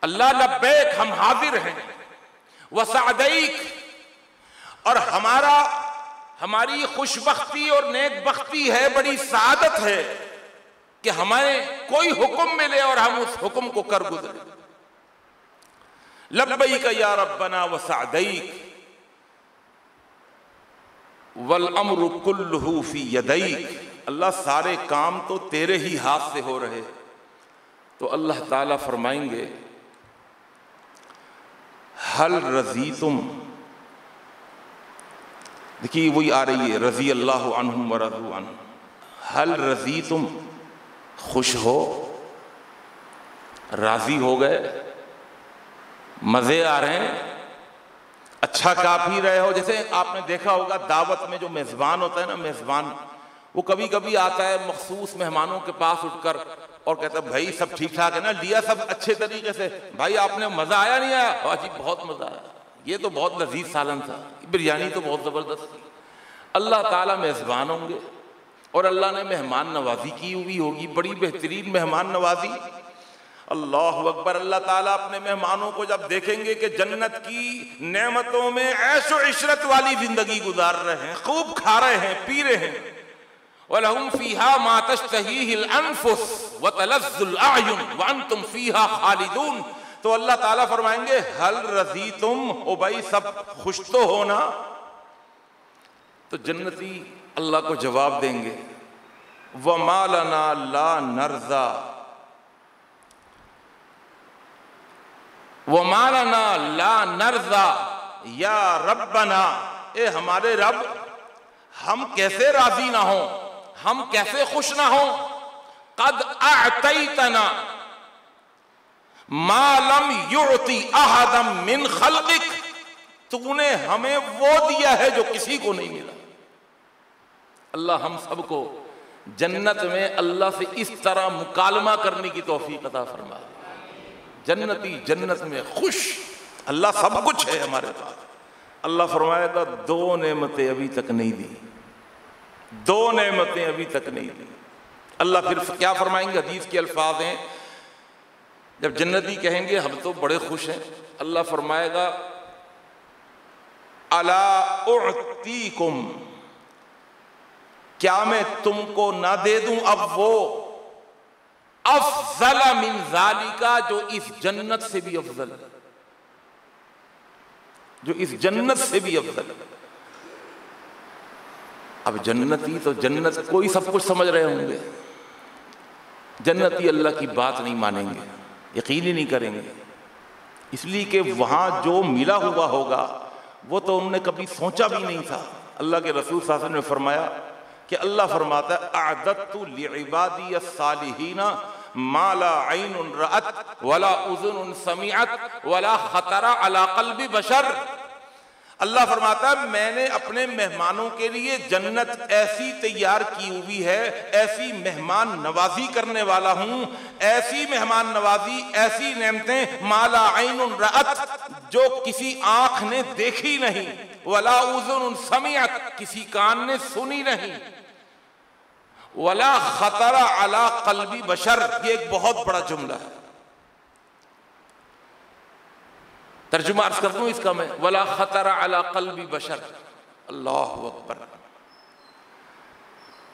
अल्लाह लब्बैक, हम हाजिर हैं, व सअदैक, और हमारी खुशबख्ती और नेकबख्ती है, बड़ी सादत है कि हमें कोई हुक्म मिले और हम उस हुक्म को कर गुजरे। लब्बैक या रब्बना व सअदैक वल अम्रु कुल्लुहु फी यदैक। अल्लाह सारे काम तो तेरे ही हाथ से हो रहे। तो अल्लाह ताला फरमाएंगे हल रज़ीतुम, देखिए वही आ रही है रज़ी अल्लाहु अन्हुम व रज़ू अन्हु, हल रज़ीतुम, खुश हो, राजी हो गए, मजे आ रहे हैं, अच्छा खा पी रहे हो। जैसे आपने देखा होगा दावत में जो मेजबान होता है ना, मेजबान वो कभी कभी आता है मखसूस मेहमानों के पास उठकर और कहता है भाई सब ठीक ठाक है ना, लिया सब अच्छे तरीके से, भाई आपने मजा आया नहीं आया? जी बहुत मजा आया, ये तो बहुत लजीज सालन था, बिरयानी तो बहुत जबरदस्त थी। अल्लाह ताला मेजबान होंगे और अल्लाह ने मेहमान नवाजी की हुई होगी, बड़ी बेहतरीन मेहमान नवाजी। अल्लाह अकबर। अल्लाह ताला अपने मेहमानों को जब देखेंगे कि जन्नत की नेमतों में ऐशो इशरत वाली जिंदगी गुजार रहे हैं, खूब खा रहे हैं, पी रहे हैं, वलहुम फीहा मा तश्तहीहिल अनफुस व तलज़्ज़ुल अयुन व अंतुम फीहा खालिदून। तो अल्लाह ताला फरमाएंगे हल रज़ीतुम, ओ भाई सब खुश तो हो ना? तो जन्नती अल्लाह को जवाब देंगे व मा लना ला नरज़ा व मा लना ला नरज़ा या रब्बना, ए हमारे रब, हम कैसे राजी ना हो, हम कैसे खुश ना हो। कद अअतैतना मा लम युअति अहदम मिन खल्किक, तूने हमें वो दिया है जो किसी को नहीं मिला। अल्लाह हम सबको जन्नत में अल्लाह से इस तरह मुकालमा करने की तौफीक अता फरमा। जन्नती जन्नत में खुश, अल्लाह सब कुछ है हमारे पास। अल्लाह फरमाएगा दो नेमतें अभी तक नहीं दी, दो नेमतें अभी तक नहीं दी। अल्लाह फिर क्या फरमाएंगे, हदीस के अल्फाज हैं, जब जन्नती कहेंगे हम तो बड़े खुश हैं, अल्लाह फरमाएगा अला उअतीकुम, क्या मैं तुमको ना दे दूं अब वो अफजल मिन ज़ालिका, जो इस जन्नत से भी अफजल, जो इस जन्नत से भी अफजल। अब जन्नती तो जन्नत कोई सब कुछ समझ रहे होंगे, जन्नती अल्लाह की बात नहीं मानेंगे, यकीन ही नहीं करेंगे, इसलिए कि वहां जो मिला हुआ होगा वो तो उन्होंने कभी सोचा भी नहीं था। अल्लाह के रसूल सल्लल्लाहु अलैहि वसल्लम ने फरमाया कि अल्लाह फरमाता है अअदत्तु लिइबादी अस्सालिहीना मा ला ऐनुन रअत वला उज़ुनुन समिअत वला खतरा अला क़ल्बि बशर। अल्लाह फरमाता है मैंने अपने मेहमानों के लिए जन्नत ऐसी तैयार की हुई है, ऐसी मेहमान नवाजी करने वाला हूं, ऐसी मेहमान नवाजी, ऐसी नेमतें माला ऐनुन रअत, जो किसी आंख ने देखी नहीं, वला उज़ुनुन समिअत, किसी कान ने सुनी नहीं, वला खतरा अला क़ल्बि बशर। ये एक बहुत बड़ा जुमला है, तर्जुमा अर्ज कर दूं इसका मैं, वला खतरा अला क़ल्बि बशर। अल्लाहु अकबर।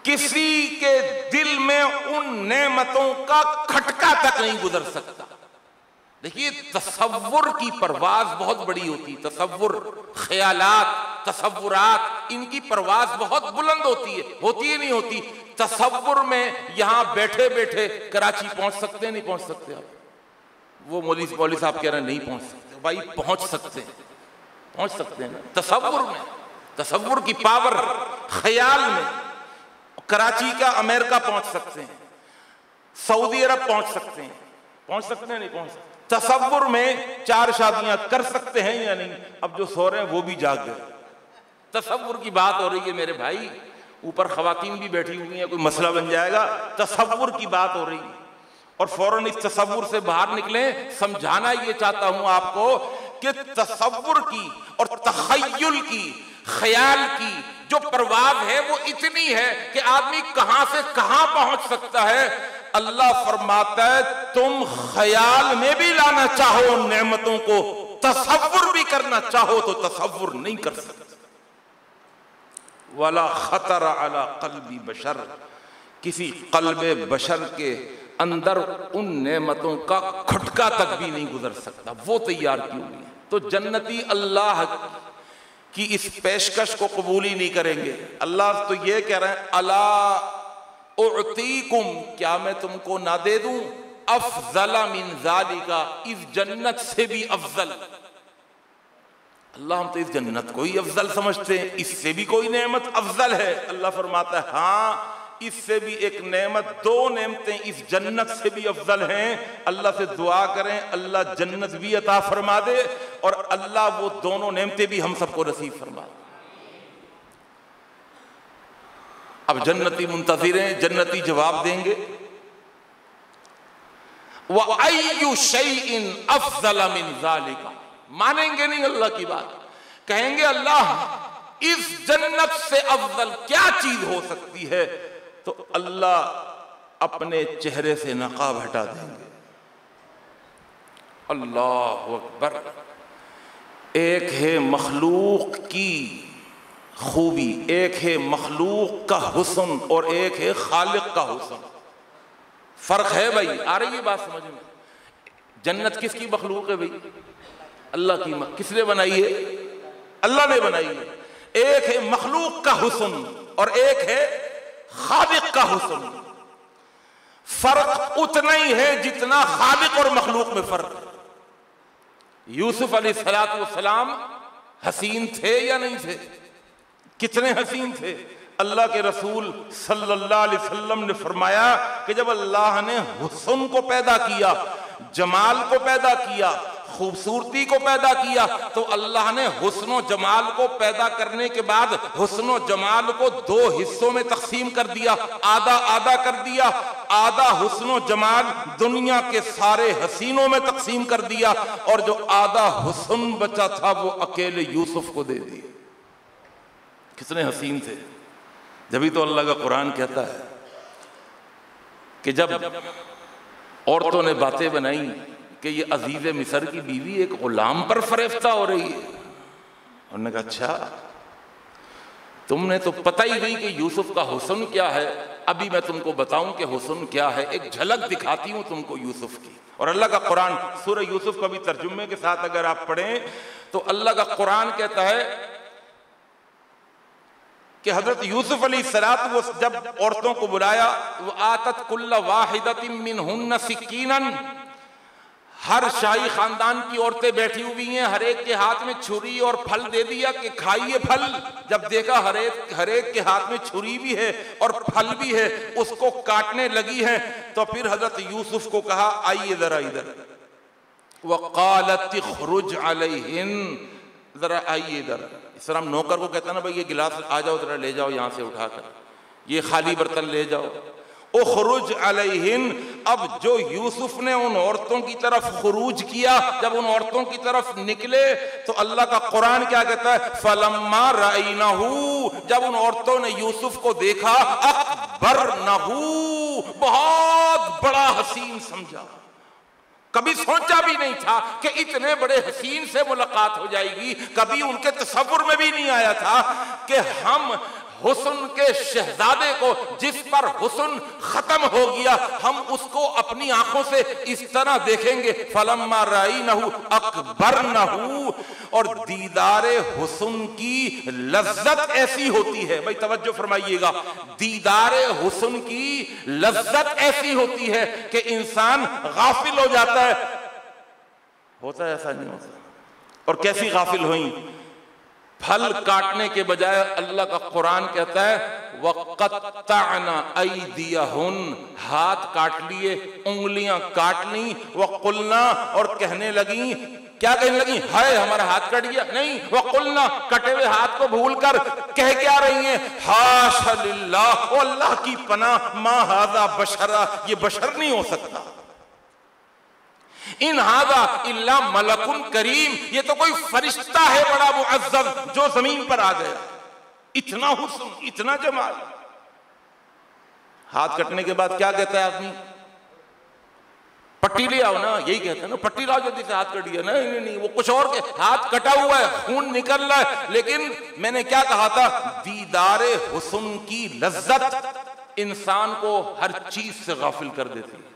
किसी के दिल में उन नेमतों का खटका तक नहीं गुजर सकता। देखिए तसव्वुर की परवाज बहुत बड़ी होती, तसव्वुर, ख्यालात, तसव्वुरात, इनकी परवाज बहुत बुलंद होती है नहीं होती। तसव्वुर में यहां बैठे बैठे कराची पहुंच सकते हैं, नहीं पहुंच सकते आप? वो मौलवी साहब कह रहे हैं नहीं पहुंच सकते, भाई पहुंच सकते हैं, पहुंच सकते हैं ना तसव्वुर में, तसव्वुर की पावर, ख्याल में। कराची का अमेरिका पहुंच सकते हैं, सऊदी अरब पहुंच सकते हैं, पहुंच सकते हैं नहीं पहुंच सकते। तसव्वुर में 4 शादियां कर सकते हैं या नहीं? अब जो सो रहे हैं वो भी जाग गए। तसव्वुर की बात हो रही है मेरे भाई, ऊपर खवातीन भी बैठी हुई हैं, कोई मसला बन जाएगा। तसव्वुर की बात हो रही है और फौरन इस तसव्वुर से बाहर निकले। समझाना ये चाहता हूं आपको कि तसव्वुर की और तखय्युल की, ख्याल की जो परवाज है वो इतनी है कि आदमी कहां से कहां पहुंच सकता है। अल्लाह फरमाता है तुम ख्याल में भी लाना चाहो नेमतों को, तसव्वुर भी करना चाहो तो तसव्वुर नहीं कर सकते। वला खतरा अला क़ल्बि बशर, किसी क़ल्बे बशर के अंदर उन नेमतों का खुटका तक भी नहीं गुजर सकता, वो तैयार की हुई है। तो जन्नती अल्लाह की इस पेशकश को कबूल ही नहीं करेंगे। अल्लाह तो ये कह रहे हैं, अला उअतीकुम, क्या मैं तुमको ना दे दूं, अफजला मिन ज़ालिका, इस जन्नत से भी अफजल। अल्लाह हम तो इस जन्नत को ही अफजल समझते हैं, इससे भी कोई नेमत अफजल है। अल्लाह फरमाता है हाँ, इससे भी एक नेमत, दो नेमतें इस जन्नत से भी अफजल हैं। अल्लाह से दुआ करें अल्लाह जन्नत भी अता फरमा दे और अल्लाह वो दोनों नेमतें भी हम सबको नसीब फरमा दे। अब जन्नती मुंतज़िर हैं, जन्नती जवाब देंगे, व अय्यु शैइन अफजल मिन ज़ालिका, मानेंगे नहीं अल्लाह की बात, कहेंगे अल्लाह इस जन्नत से अफजल क्या चीज हो सकती है, तो अल्लाह अपने चेहरे से नकाब हटा देंगे। अल्लाह अकबर। एक है मखलूक की खूबी, एक है मखलूक का हुस्न और एक है खालिक का हुस्न। फर्क है भाई, आ रही है बात समझ में? जन्नत किसकी मखलूक है भाई? अल्लाह की। किसने बनाई है? अल्लाह ने बनाई है। एक है मखलूक का हुस्न और एक है खालिक का हुस्न। फर्क उतना ही है जितना खालिक और मखलूक में फर्क है। यूसुफ अलैहिस्सलाम हसीन थे या नहीं थे? कितने हसीन थे? अल्लाह के रसूल सल्लल्लाहु अलैहि वसल्लम ने फरमाया कि जब अल्लाह ने हुस्न को पैदा किया, जमाल को पैदा किया, खूबसूरती को पैदा किया, तो अल्लाह ने हुस्न और जमाल को पैदा करने के बाद हुस्न और जमाल को दो हिस्सों में तकसीम कर दिया, आधा आधा कर दिया। आधा हुस्न और जमाल दुनिया के सारे हसीनों में तकसीम कर दिया और जो आधा हुस्न बचा था वो अकेले यूसुफ को दे दिया। कितने हसीन थे। जब तो अल्लाह का कुरान कहता है कि जब औरतों ने बातें बनाई कि ये अजीज मिस्र की बीवी एक गुलाम पर फरेफ्ता हो रही है, उन्होंने कहा अच्छा, तुमने तो पता ही नहीं कि यूसुफ का हुस्न क्या है। अभी मैं तुमको बताऊं कि हुस्न क्या है, एक झलक दिखाती हूं तुमको यूसुफ की। और अल्लाह का कुरान सूरह यूसुफ का भी तर्जुमे के साथ अगर आप पढ़ें तो अल्लाह का कुरान कहता है कि हजरत यूसुफ अलैहिस्सलाम वो जब औरतों को बुलाया, वो आतत कुल्ला वाहिदतिन मिनहुन्ना सिक्कीनन, हर शाही खानदान की औरतें बैठी हुई हैं, हर एक के हाथ में छुरी और फल दे दिया कि खाइए फल। जब देखा हर एक के हाथ में छुरी भी है और फल भी है, उसको काटने लगी है, तो फिर हजरत यूसुफ को कहा आइए जरा इधर, वक़ालत खुरुज अलैहिन, जरा आइए इधर। इस तरह हम नौकर को कहता ना भाई ये गिलास आ जाओ जरा ले जाओ यहाँ से उठाकर, ये खाली बर्तन ले जाओ। उखरुज अलैहिन, अब जो यूसुफ ने उन औरतों की तरफ खुरूज किया, जब उन औरतों की तरफ निकले तो अल्लाह का कुरान क्या कहता है, फलम्मा रअयनहू, जब उन औरतों ने यूसुफ को देखा, अकबरनहू, बहुत बड़ा हसीन समझा। कभी सोचा भी नहीं था कि इतने बड़े हसीन से मुलाकात हो जाएगी, कभी उनके तसव्वुर में भी नहीं आया था कि हम हुस्न के शहजादे को, जिस पर हुस्न खत्म हो गया, हम उसको अपनी आंखों से इस तरह देखेंगे। फलम्मा रअयनहू अकबरनहू, और दीदारे हुस्न की लज्जत ऐसी होती है, भाई तवज्जो फरमाइएगा, दीदारे हुस्न की लज्जत ऐसी होती है कि इंसान गाफिल हो जाता है। होता है ऐसा? नहीं होता। और कैसी गाफिल हुई? फल काटने के बजाय अल्लाह का कुरान कहता है वक़त्तअना अयदियहुन, हाथ काट लिए, उंगलियां काट ली। वक़ुलना, और कहने लगी, क्या कहने लगी? हाय हमारा हाथ कट गया। नहीं, वक़ुलना, कटे हुए हाथ को भूलकर कह क्या रही हैं? हाशा लिल्लाह, ओ अल्लाह की पनाह, मा हाज़ा बशरा, ये बशर नहीं हो सकता। इन हादा इल्ला मलकुन करीम, ये तो कोई फरिश्ता है बड़ा मुअज़्ज़ज़ जो जमीन पर आ गया। इतना हुस्न, इतना जमाल। हाथ कटने के बाद क्या कहता है आदमी? पट्टी ले आओ ना, यही कहता है ना, पट्टी लाओ जल्दी से, हाथ कट गया। नहीं नहीं, वो कुछ और के, हाथ कटा हुआ है, खून निकल रहा है, लेकिन मैंने क्या कहा था, दीदारे हुस्न की लज्जत इंसान को हर चीज से गाफिल कर देती है।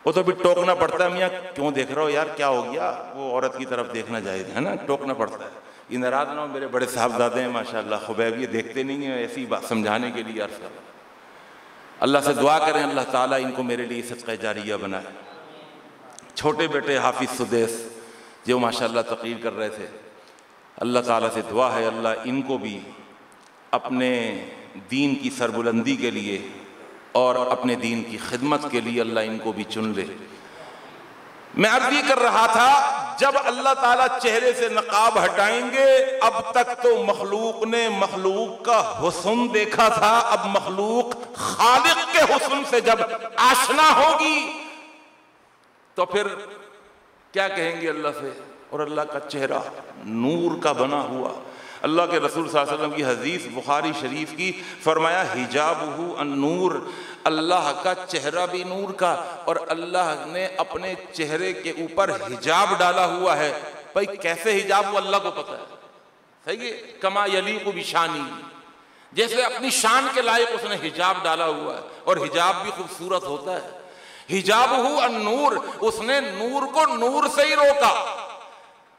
वो तो भी टोकना पड़ता है, मियाँ क्यों देख रहे हो यार, क्या हो गया, वो औरत की तरफ देखना जायज़ है ना, टोकना पड़ता है। ये नाराज ना हो, मेरे बड़े साहबजादे हैं माशाल्लाह, खुबैब, ये देखते नहीं हैं, ऐसी बात समझाने के लिए अर्ज़ कर। अल्लाह से दुआ करें अल्लाह ताला इनको मेरे लिए सदक़ा जारिया बनाए। छोटे बेटे हाफिज़ सुदेस जो माशाल्लाह तक़रीर कर रहे थे, अल्लाह ताला से दुआ है अल्लाह इनको भी अपने दीन की सरबुलंदी के लिए और अपने दीन की खिदमत के लिए अल्लाह इनको भी चुन ले। मैं अर्ज़ ये कर रहा था, जब अल्लाह ताला चेहरे से नकाब हटाएंगे, अब तक तो मखलूक ने मखलूक का हुस्न देखा था, अब मखलूक खालिक के हुस्न से जब आशना होगी तो फिर क्या कहेंगे अल्लाह से। और अल्लाह का चेहरा नूर का बना हुआ, अल्लाह के रसूल सल्लल्लाहु अलैहि वसल्लम की हदीस बुखारी शरीफ की, फरमाया हिजाबुहु अन्नूर, अल्लाह का चेहरा भी नूर का, और अल्लाह ने अपने चेहरे के ऊपर हिजाब डाला हुआ है। भाई कैसे हिजाब, वो अल्लाह को पता है, सही है। कमा यलीकु बिशानी, जैसे अपनी शान के लायक उसने हिजाब डाला हुआ है, और हिजाब भी खूबसूरत होता है। हिजाबुहु अन्नूर, उसने नूर को नूर से ही रोका,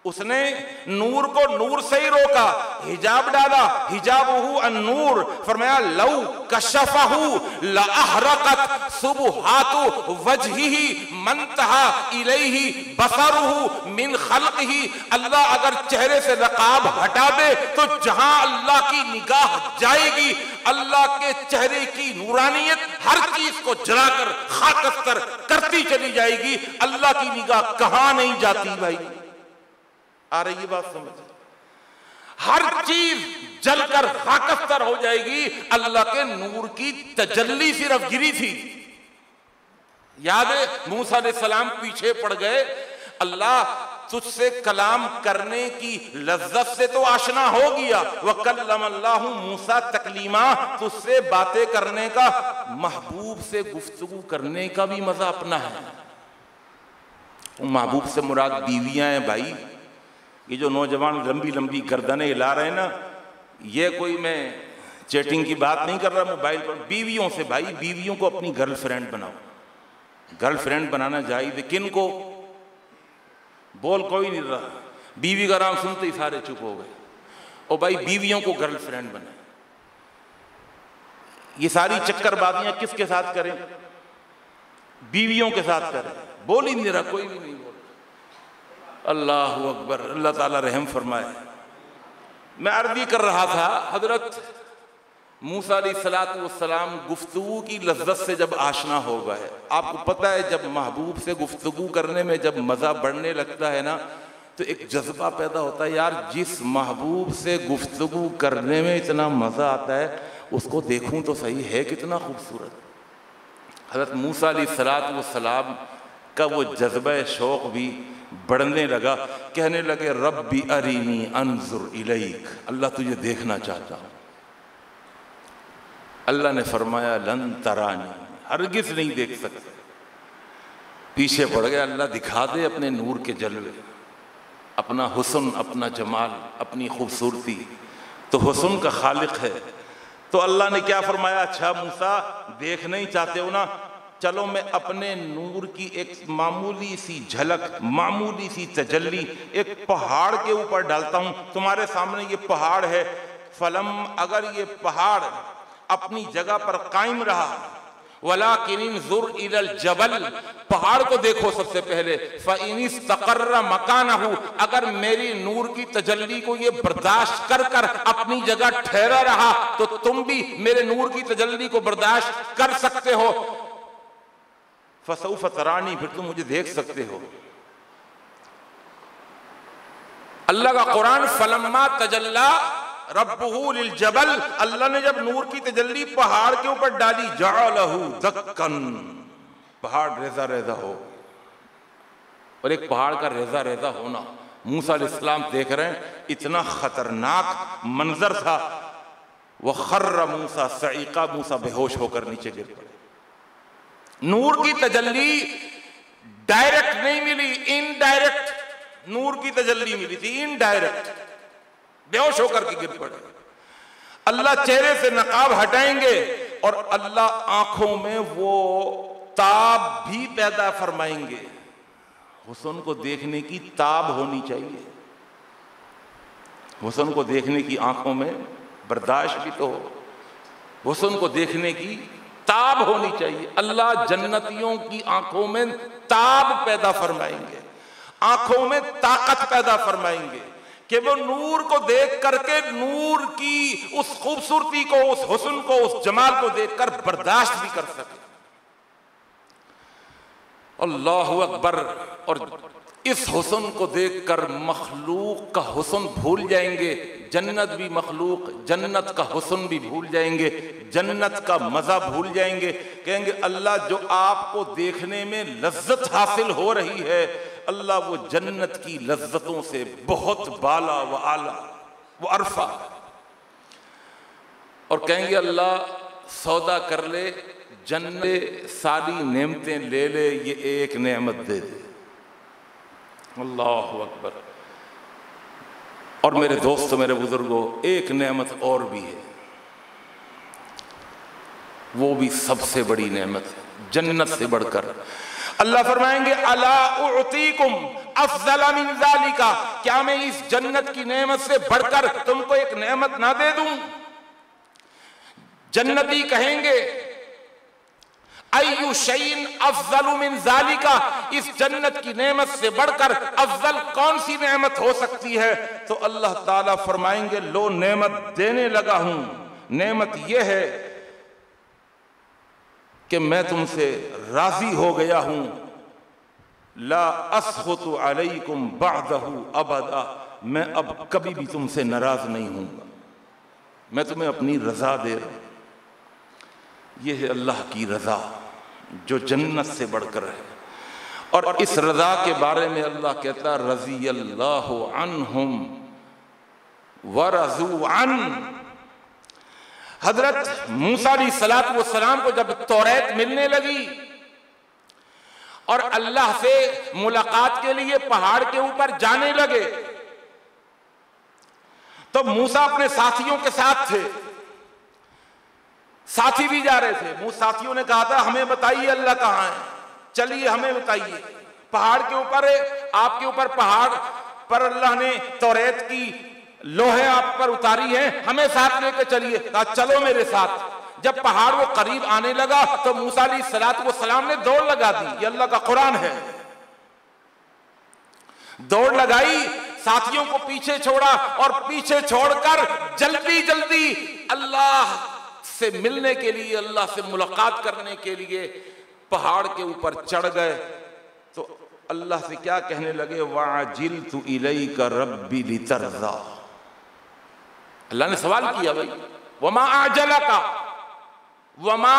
उसने नूर को नूर से ही रोका, हिजाब डाला, हिजाबुहु अन्नूर। फरमाया लौ कशफहु लअहरकत सुबहातु वजहिही मंतहा इलैहि बसरुहु मिन खल्क़िही, अल्लाह अगर चेहरे से नकाब हटा दे तो जहां अल्लाह की निगाह जाएगी, अल्लाह के चेहरे की नूरानियत हर चीज को जलाकर खाकस्तर करती चली जाएगी। अल्लाह की निगाह कहां नहीं जाती भाई, आ रही है बात समझ, हर चीज जलकर खाकस्तर हो जाएगी। अल्लाह के नूर की तजल्ली सिर्फ गिरी थी, याद है मूसा अलैहिस्सलाम पीछे पड़ गए, अल्लाह तुझसे कलाम करने की लज्जत से तो आशना हो गया, वकल्लमल्लाहु मूसा तकलीमा, तुझसे बातें करने का, महबूब से गुफ्तगू करने का भी मजा अपना है। महबूब से मुराद बीवियां हैं भाई, ये जो नौजवान लंबी लंबी गर्दनें हिला रहे हैं ना, ये कोई मैं चैटिंग की बात नहीं कर रहा मोबाइल पर, बीवियों से भाई, बीवियों को अपनी गर्लफ्रेंड बनाओ। गर्लफ्रेंड बनाना चाहिए, किन को, बोल कोई नहीं रहा, बीवी का नाम सुनते ही सारे चुप हो गए। और भाई बीवियों को गर्लफ्रेंड बनाए, ये सारी चक्करबाजियां किसके साथ करें, बीवियों के साथ करें, बोल ही नहीं रहा, कोई भी नहीं बोल। अल्लाह अकबर, अल्लाह ताला रहम फरमाए। मैं अर्ज़ कर रहा था, हजरत मूसा अलैहिस्सलाम गुफ्तगू की लज्जत से जब आशना हो गए, आपको पता है जब महबूब से गुफ्तगू करने में जब मज़ा बढ़ने लगता है ना, तो एक जज्बा पैदा होता है, यार जिस महबूब से गुफ्तगू करने में इतना मज़ा आता है, उसको देखूं तो सही है कितना खूबसूरत। हज़रत मूसा अलैहिस्सलाम का वो जज्बा शौक़ भी बढ़ने लगा, कहने लगे रब्बी अरीनी अंजुर इलैक, अल्लाह तुझे देखना चाहता हूँ। अल्लाह ने फरमाया लन तरानी, हरगिज़ नहीं देख सकते। पीछे पड़ गया, अल्लाह दिखा दे अपने नूर के जलवे, अपना हुस्न, अपना जमाल, अपनी खूबसूरती, तो हुस्न का खालिक है। तो अल्लाह ने क्या फरमाया, अच्छा मूसा देखना ही चाहते हो ना, चलो मैं अपने नूर की एक मामूली सी झलक, मामूली सी तजल्ली एक पहाड़ के ऊपर डालता हूं। तुम्हारे सामने ये पहाड़ है, फलम, अगर ये पहाड़ अपनी जगह पर कायम रहा, वलाकिन इंजुर इलल जबल, पहाड़ को देखो सबसे पहले, फ़इनिस्तक़र्र मकानहु, अगर मेरी नूर की तजल्ली को ये बर्दाश्त कर कर अपनी जगह ठहरा रहा, तो तुम भी मेरे नूर की तजल्ली को बर्दाश्त कर सकते हो। फसौफ तरानी, फिर तुम मुझे देख सकते हो। अल्लाह का कुरान, फलम्मा तजल्ला रब्बुहु लिल जबल, अल्लाह ने जब नूर की तजल्ली पहाड़ के ऊपर डाली, जअलहु दक्कन, पहाड़ रेजा रेजा हो। और एक पहाड़ का रेजा रेजा होना, मूसा अलैहिस्सलाम देख रहे हैं, इतना खतरनाक मंजर था। वह खर्र मूसा सईका, मूसा बेहोश होकर नीचे गिर पड़े। नूर की तजल्ली डायरेक्ट नहीं मिली, इनडायरेक्ट नूर की तजल्ली मिली थी, इनडायरेक्ट, बेहोश होकर के गिर पड़े। अल्लाह चेहरे से नकाब हटाएंगे और अल्लाह आंखों में वो ताब भी पैदा फरमाएंगे। हुस्न को देखने की ताब होनी चाहिए, हुस्न को देखने की आंखों में बर्दाश्त भी तो हो, हुस्न को देखने की ताब होनी चाहिए। अल्लाह जन्नतियों की आंखों में ताब पैदा फरमाएंगे, आंखों में ताकत पैदा फरमाएंगे कि वो नूर को देख करके नूर की उस खूबसूरती को, उस हुस्न को, उस जमाल को देखकर बर्दाश्त भी कर सके। अल्लाहु अकबर। और इस हुस्न को देखकर मखलूक का हुस्न भूल जाएंगे, जन्नत भी मखलूक जन्नत का हुस्न भी भूल जाएंगे, जन्नत का मजा भूल जाएंगे। कहेंगे अल्लाह जो आपको देखने में लज्जत हासिल हो रही है, अल्लाह वो जन्नत की लज्जतों से बहुत बाला व आला व अरफा। और कहेंगे अल्लाह सौदा कर ले, जन्नत सारी नेमतें ले ले, ये एक नेमत दे दे। अल्लाहु अकबर। और मेरे दोस्तों, मेरे बुजुर्गों, एक नेमत और भी है, वो भी सबसे बड़ी नेमत है जन्नत से बढ़कर। अल्लाह फरमाएंगे अला उअतीकुम अफज़ल मिन ज़ालिका, क्या मैं इस जन्नत की नेमत से बढ़कर तुमको एक नेमत ना दे दूं? जन्नती कहेंगे अय्यु शैइन अफज़ल मिन ज़ालिका, इस जन्नत की नेमत से बढ़कर अफजल कौन सी नेमत हो सकती है? तो अल्लाह ताला फरमाएंगे लो नेमत देने लगा हूं, नेमत यह है कि मैं तुमसे राजी हो गया हूं, ला अस्खुतु अलैकुम बअदहु अबदा, मैं अब कभी भी तुमसे नाराज नहीं हूंगा, मैं तुम्हें अपनी रजा दे रहा हूं। यह है अल्लाह की रजा जो जन्नत से बढ़कर है। और इस रजा के बारे में अल्लाह कहता रज़ी अल्लाहु अन्हुम व रज़ू अन। हजरत मूसा अलैहिस्सलातु वस्सलाम को जब तौरात मिलने लगी और अल्लाह से मुलाकात के लिए पहाड़ के ऊपर जाने लगे, तो मूसा अपने साथियों के साथ थे, साथी भी जा रहे थे। वो साथियों ने कहा था हमें बताइए अल्लाह कहाँ है, चलिए हमें बताइए, पहाड़ के ऊपर है, आपके ऊपर पहाड़ पर अल्लाह ने तौरात की लोहे आप पर उतारी है, हमें साथ लेकर चलिए। कहा चलो मेरे साथ। जब पहाड़ वो करीब आने लगा तो मूसा अलैहिस्सलातु वस्सलाम ने दौड़ लगा दी, ये अल्लाह का कुरान है। दौड़ लगाई, साथियों को पीछे छोड़ा और पीछे छोड़कर जल्दी जल्दी अल्लाह से मिलने के लिए, अल्लाह से मुलाकात करने के लिए पहाड़ के ऊपर चढ़ गए। तो अल्लाह से क्या कहने लगे, वाजिलतु इलैका रब्बी लितरज़ा। अल्लाह ने सवाल किया भाई वमा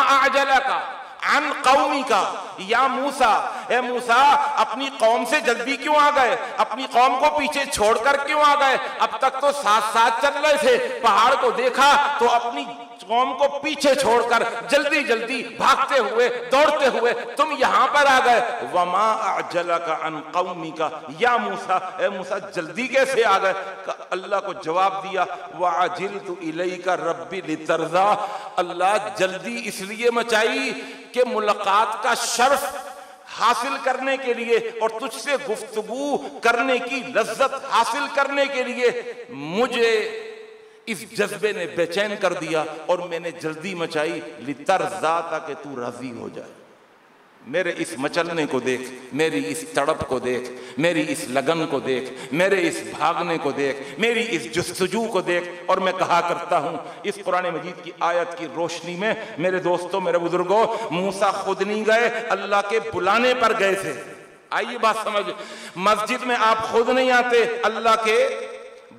आजलका अन कौमिका, या मूसा, ए मूसा अपनी कौम से जल्दी क्यों आ गए, अपनी कौम को पीछे छोड़कर क्यों आ गए? अब तक तो साथ साथ चल रहे थे, पहाड़ को देखा तो अपनी कौम को पीछे छोड़कर जल्दी जल्दी भागते हुए दौड़ते हुए तुम यहां पर आ गए। वमा अजलका अन कौमिका, या मूसा, ए मूसा जल्दी कैसे आ गए? अल्लाह को जवाब दिया वअजिलतु इलैका रब्बी लितरज़ा, अल्लाह जल्दी इसलिए मचाई कि मुलाकात का शर्फ हासिल करने के लिए और तुझसे गुफ्तगू करने की लज्जत हासिल करने के लिए मुझे इस जज्बे ने बेचैन कर दिया और मैंने जल्दी मचाई लितरज़ा, ताकि तू राजी हो जाए। मेरे इस मचलने को देख, मेरी इस तड़प को देख, मेरी इस लगन को देख, मेरे इस भागने को देख, मेरी इस जुस्तजू को देख। और मैं कहा करता हूं इस कुरान मजीद की आयत की रोशनी में, मेरे दोस्तों, मेरे बुजुर्गों, मूसा खुद नहीं गए, अल्लाह के बुलाने पर गए थे। आइए बात समझ, मस्जिद में आप खुद नहीं आते, अल्लाह के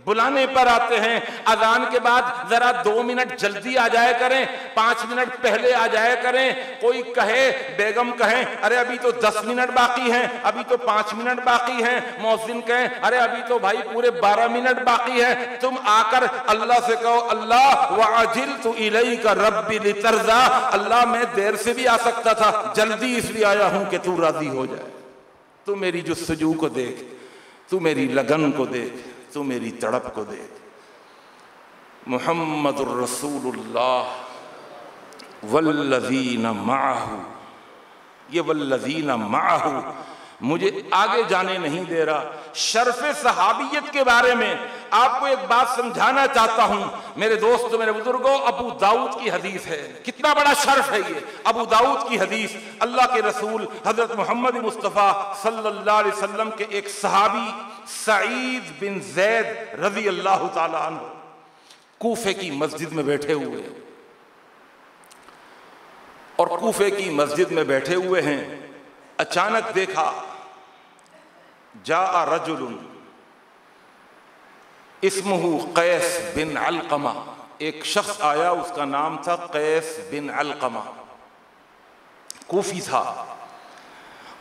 बुलाने पर आते हैं। अजान के बाद जरा 2 मिनट जल्दी आ जाया करें, 5 मिनट पहले आ जाया करें। कोई कहे, बेगम कहे अरे अभी तो 10 मिनट बाकी हैं, अभी तो 5 मिनट बाकी हैं। मौज़िन कहे अरे अभी तो भाई पूरे 12 मिनट बाकी है। तुम आकर अल्लाह से कहो अल्लाह वअजिलतु इलैका रब्बी लितरज़ा, अल्लाह मैं देर से भी आ सकता था, जल्दी इसलिए आया हूं कि तू राजी हो जाए। तू मेरी जुस्तजू को देख, तू मेरी लगन को देख, तू मेरी तड़प को देख। मुहम्मदुर रसूलुल्लाह वल्लज़ीना मअहू ये वल्लज़ीना माअहू मुझे आगे जाने नहीं दे रहा। शर्फ सहाबियत के बारे में आपको एक बात समझाना चाहता हूं मेरे दोस्तों, मेरे बुजुर्गों। अबू दाऊद की हदीस है, कितना बड़ा शर्फ है ये। अबू दाऊद की हदीस, अल्लाह के रसूल हजरत मोहम्मद मुस्तफ़ा सल्लल्लाहु अलैहि वसल्लम के एक सहाबी सईद बिन ज़ैद रज़ी अल्लाह ताला अन्हु कूफे की मस्जिद में बैठे हुए, और कूफे की मस्जिद में बैठे हुए हैं। अचानक देखा जा रजुलुन इस्मुहु कैस बिन अलकमा, एक शख्स आया, उसका नाम था कैस बिन अलकमा, कूफी था।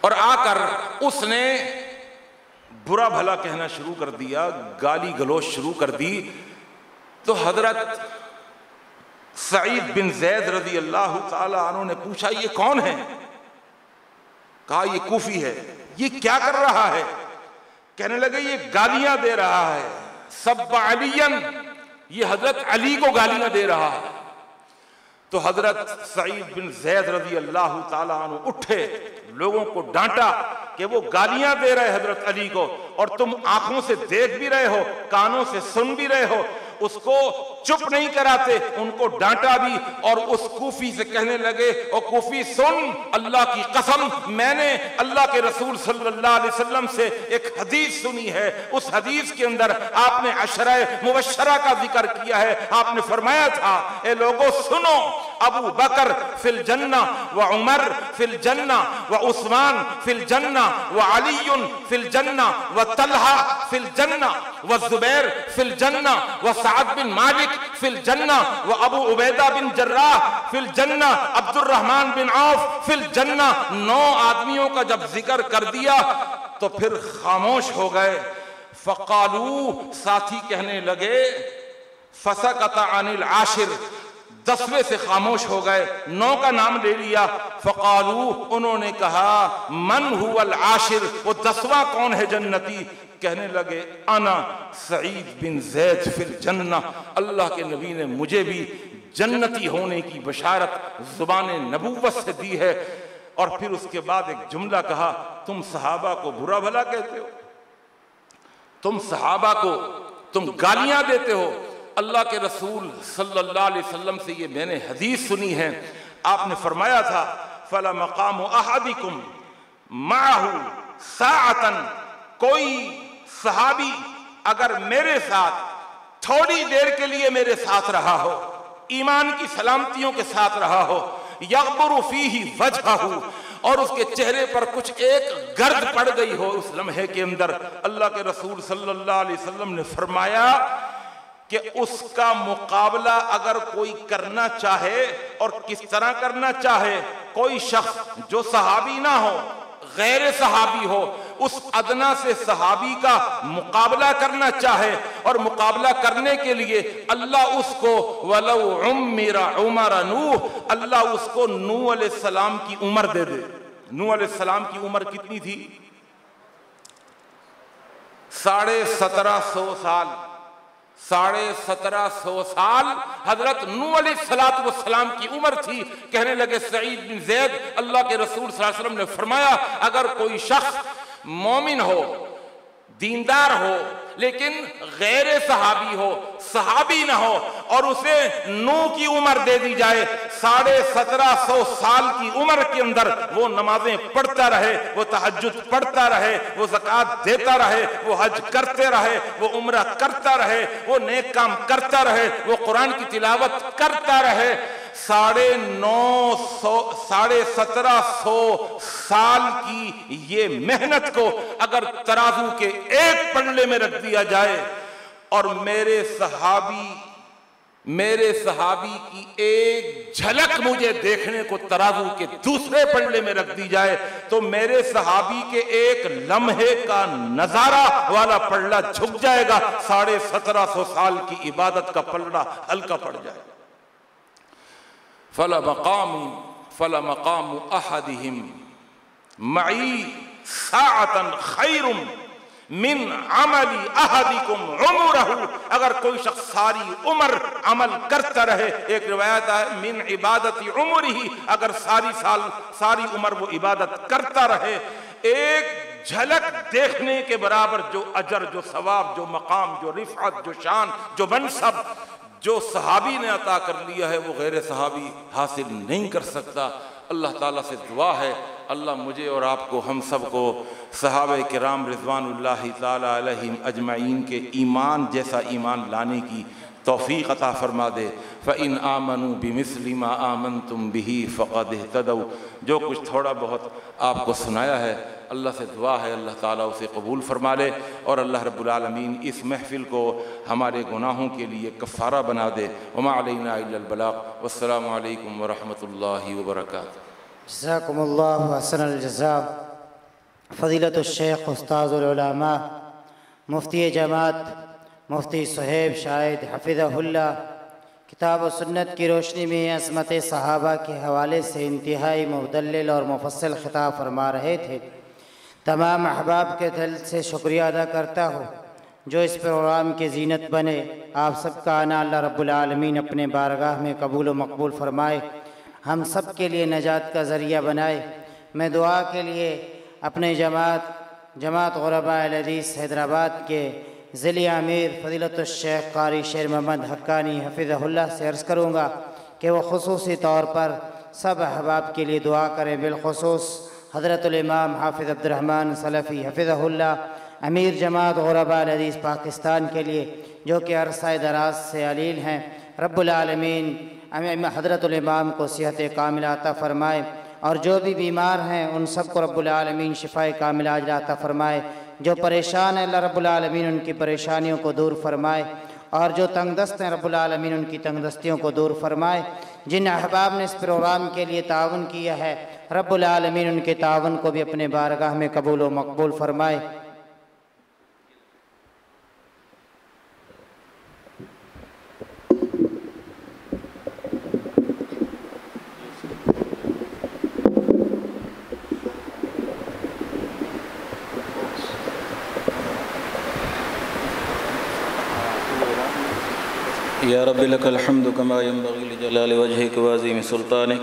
और आकर उसने बुरा भला कहना शुरू कर दिया, गाली गलौज शुरू कर दी। तो हजरत सईद बिन ज़ैद रज़ी अल्लाह ताला अन्हु ने पूछा ये कौन है? कहा ये कूफी है। ये क्या कर रहा है? कहने लगे ये गालियां दे रहा है, सब्बा अलियन, ये हजरत अली को गालियां दे रहा है। तो हजरत सईद बिन ज़ैद रज़ी अल्लाह ताला अन्हु उठे, लोगों को डांटा कि वो गालियां दे रहे हजरत अली को, और तुम आंखों से देख भी रहे हो, कानों से सुन भी रहे हो, उसको चुप नहीं कराते, उनको डांटा भी। और उस कूफी से कहने लगे, ओ कूफी सुन, अल्लाह की कसम, मैंने अल्लाह के रसूल सल्लल्लाहु अलैहि वसल्लम से एक हदीस सुनी है। उस हदीस के अंदर आपने अशरा मुबश्शरा का जिक्र किया है। आपने फरमाया था, ए लोगों सुनो, अबू बकर फिल जन्ना व उमर फिल जन्ना व उस्मान फिल जन्ना व अलीयुन फिल जन्ना व तलहा फिल जन्ना व जुबैर फिल जन्ना व सअद बिन मालिक फिल जन्ना व अबू उबैदा बिन जर्राह फिल जन्ना, अब्दुर्रहमान बिन औफ फिल जन्ना। 9 आदमियों का जब जिक्र कर दिया तो फिर खामोश हो गए। फ़क़ालू, साथी कहने लगे, फ़सकता अनिल आशिर, 10वें से खामोश हो गए। 9 का नाम ले लिया। फ़क़ालू, उन्होंने कहा, मन हुवल आशिर, वो 10वां कौन है जन्नती? कहने लगे, अना सईद बिन ज़ैद फिल जन्ना, अल्लाह के नबी ने मुझे भी जन्नती होने की बशारत ज़ुबान नबूवत से दी है। और फिर उसके बाद एक जुमला कहा, तुम सहाबा को बुरा भला कहते हो, तुम सहाबा को तुम गालियां देते हो। अल्लाह के रसूल सल्लल्लाहु अलैहि वसल्लम से ये मैंने हदीस सुनी है, आपने फरमाया था, फला मकाम अहदिकुम माहू साअतन, कोई सहाबी अगर मेरे साथ थोड़ी देर के लिए मेरे साथ रहा हो, ईमान की सलामतियों के साथ रहा हो, यग़बुरु फीही वजहहू, और उसके चेहरे पर कुछ एक गर्द पड़ गई हो उस लम्हे के अंदर, अल्लाह के रसूल सल्लल्लाहु अलैहि वसल्लम ने फरमाया कि उसका मुकाबला अगर कोई करना चाहे, और किस तरह करना चाहे, कोई शख्स जो सहाबी ना हो, गैर सहाबी हो, उस अदना से सहाबी का मुकाबला करना चाहे, और मुकाबला करने के लिए अल्लाह उसको वलौ उम्मिरा उमर नूह, अल्लाह उसको नूह अलैहिस्सलाम की उम्र दे दे। नूह अलैहिस्सलाम की उम्र कितनी थी? 1750 साल। 1750 साल हजरत नूह अलैहिस्सलाम की उम्र थी। कहने लगे सईद बिन ज़ैद, अल्लाह के रसूल सल्लल्लाहु अलैहि वसल्लम ने फरमाया, अगर कोई शख्स मोमिन हो, दीनदार हो, लेकिन गैर सहाबी हो, सहाबी ना हो, और उसे नूह की उम्र दे दी जाए, 1750 साल की उम्र के अंदर वो नमाजें पढ़ता रहे, वो तहज्जुद पढ़ता रहे, वो ज़कात देता रहे, वो हज करते रहे, वो उम्रा करता रहे, वो नेक काम करता रहे, वो कुरान की तिलावत करता रहे, 1750 साल की ये मेहनत को अगर तराजू के एक पल्ले में रख दिया जाए, और मेरे सहाबी की एक झलक मुझे देखने को तराजू के दूसरे पल्ले में रख दी जाए, तो मेरे सहाबी के एक लम्हे का नजारा वाला पल्ला झुक जाएगा, 1750 साल की इबादत का पल्ला हल्का पड़ जाएगा। फला मकाम अहदिहिम मई साअतन खैरुम मिन अमली अहदिकुम उमरहु, अगर कोई शख्स सारी उम्र अमल करता रहे, एक रिवायत है मिन इबादती उमरिही, अगर सारी उम्र वो इबादत करता रहे, एक झलक देखने के बराबर जो अजर, जो सवाब, जो मकाम, जो रिफअत, जो शान, जो मनसब जो सहाबी ने अता कर लिया है वो गैर सहाबी हासिल नहीं कर सकता। अल्लाह ताला से दुआ है अल्लाह मुझे और आपको, हम सब को सहाबे किराम रिज़वानुल्लाहि ताला अलैहिम अजमईन के ईमान जैसा ईमान लाने की तौफ़ीक़ अता फ़रमा दे। फ़इन आमनू बिमिस्लि मा आमनतुम बिही फ़क़द इह्तदौ। जो कुछ थोड़ा बहुत आपको सुनाया है, अल्लाह से दुआ है अल्लाह ताला उसे कबूल फ़रमा ले और अल्लाह रब्बुल आलमीन इस महफ़िल को हमारे गुनाहों के लिए कफ़ारा बना दे। वमा अलैना इल्लल बलाग़। वस्सलामु अलैकुम व रहमतुल्लाहि व बरकातुहू। जज़ाकुमुल्लाहु अहसनल जज़ा। फ़ज़ीलतुश शेख़ उस्ताज़ुल उलमा मुफ्ती जमात मुफ्ती सुहैब शाहिद हफ़िज़हुल्लाह किताब व सुन्नत की रोशनी में अज़मत सहाबा के हवाले से इंतहाई मुदल्लिल और मुफ़स्सल ख़िताब फरमा रहे थे। तमाम अहबाब के दिल से शुक्रिया अदा करता हूँ जो इस प्रोग्राम की ज़ीनत बने। आप सबका आना अल्लाह रब्बुल आलमीन अपने बारगाह में कबूल व मकबूल फ़रमाए, हम सब के लिए नजात का ज़रिया बनाए। मैं दुआ के लिए अपने जमात ग़ुरबा अल हदीस हैदराबाद के ज़िले आमिर फ़ज़ीलतुश शेख़ क़ारी शेर मोहम्मद हक्कानी हफ़िज़हुल्लाह से अर्ज़ करूँगा कि वह ख़ुसूसी तौर पर सब अहबाब के लिए दुआ करें, बिलख़ुसूस हज़रतुल इमाम हाफ़िज़ अब्दुर्रहमान सलफ़ी हफ़िज़हुल्लाह अमीर जमात ग़ुरबा अल हदीस पाकिस्तान के लिए, जो कि अरसा दराज से अलील हैं। रब्बुल आलमीन हज़रतुल इमाम को सेहत कामिला अता फ़रमाए और जो भी बीमार हैं उन सब को रब्बुल आलमीन शिफ़ाए कामिला अता फ़रमाए। जो परेशान है अल्लाह रब्बुल आलमीन उनकी परेशानियों को दूर फरमाए और जो तंगदस्त हैं रब्बुल आलमीन उनकी तंगदस्तियों को दूर फरमाए। जिन अहबाब ने इस प्रोग्राम के लिए ताउन किया है रब्बुल आलमीन उनके ताउन को भी अपने बारगाह में कबूल व मकबूल फरमाए। या रब्बी लकल हम्दु कमा यंबग़ी लिजलालि वजहिक व अज़ीमि सुल्तानिक।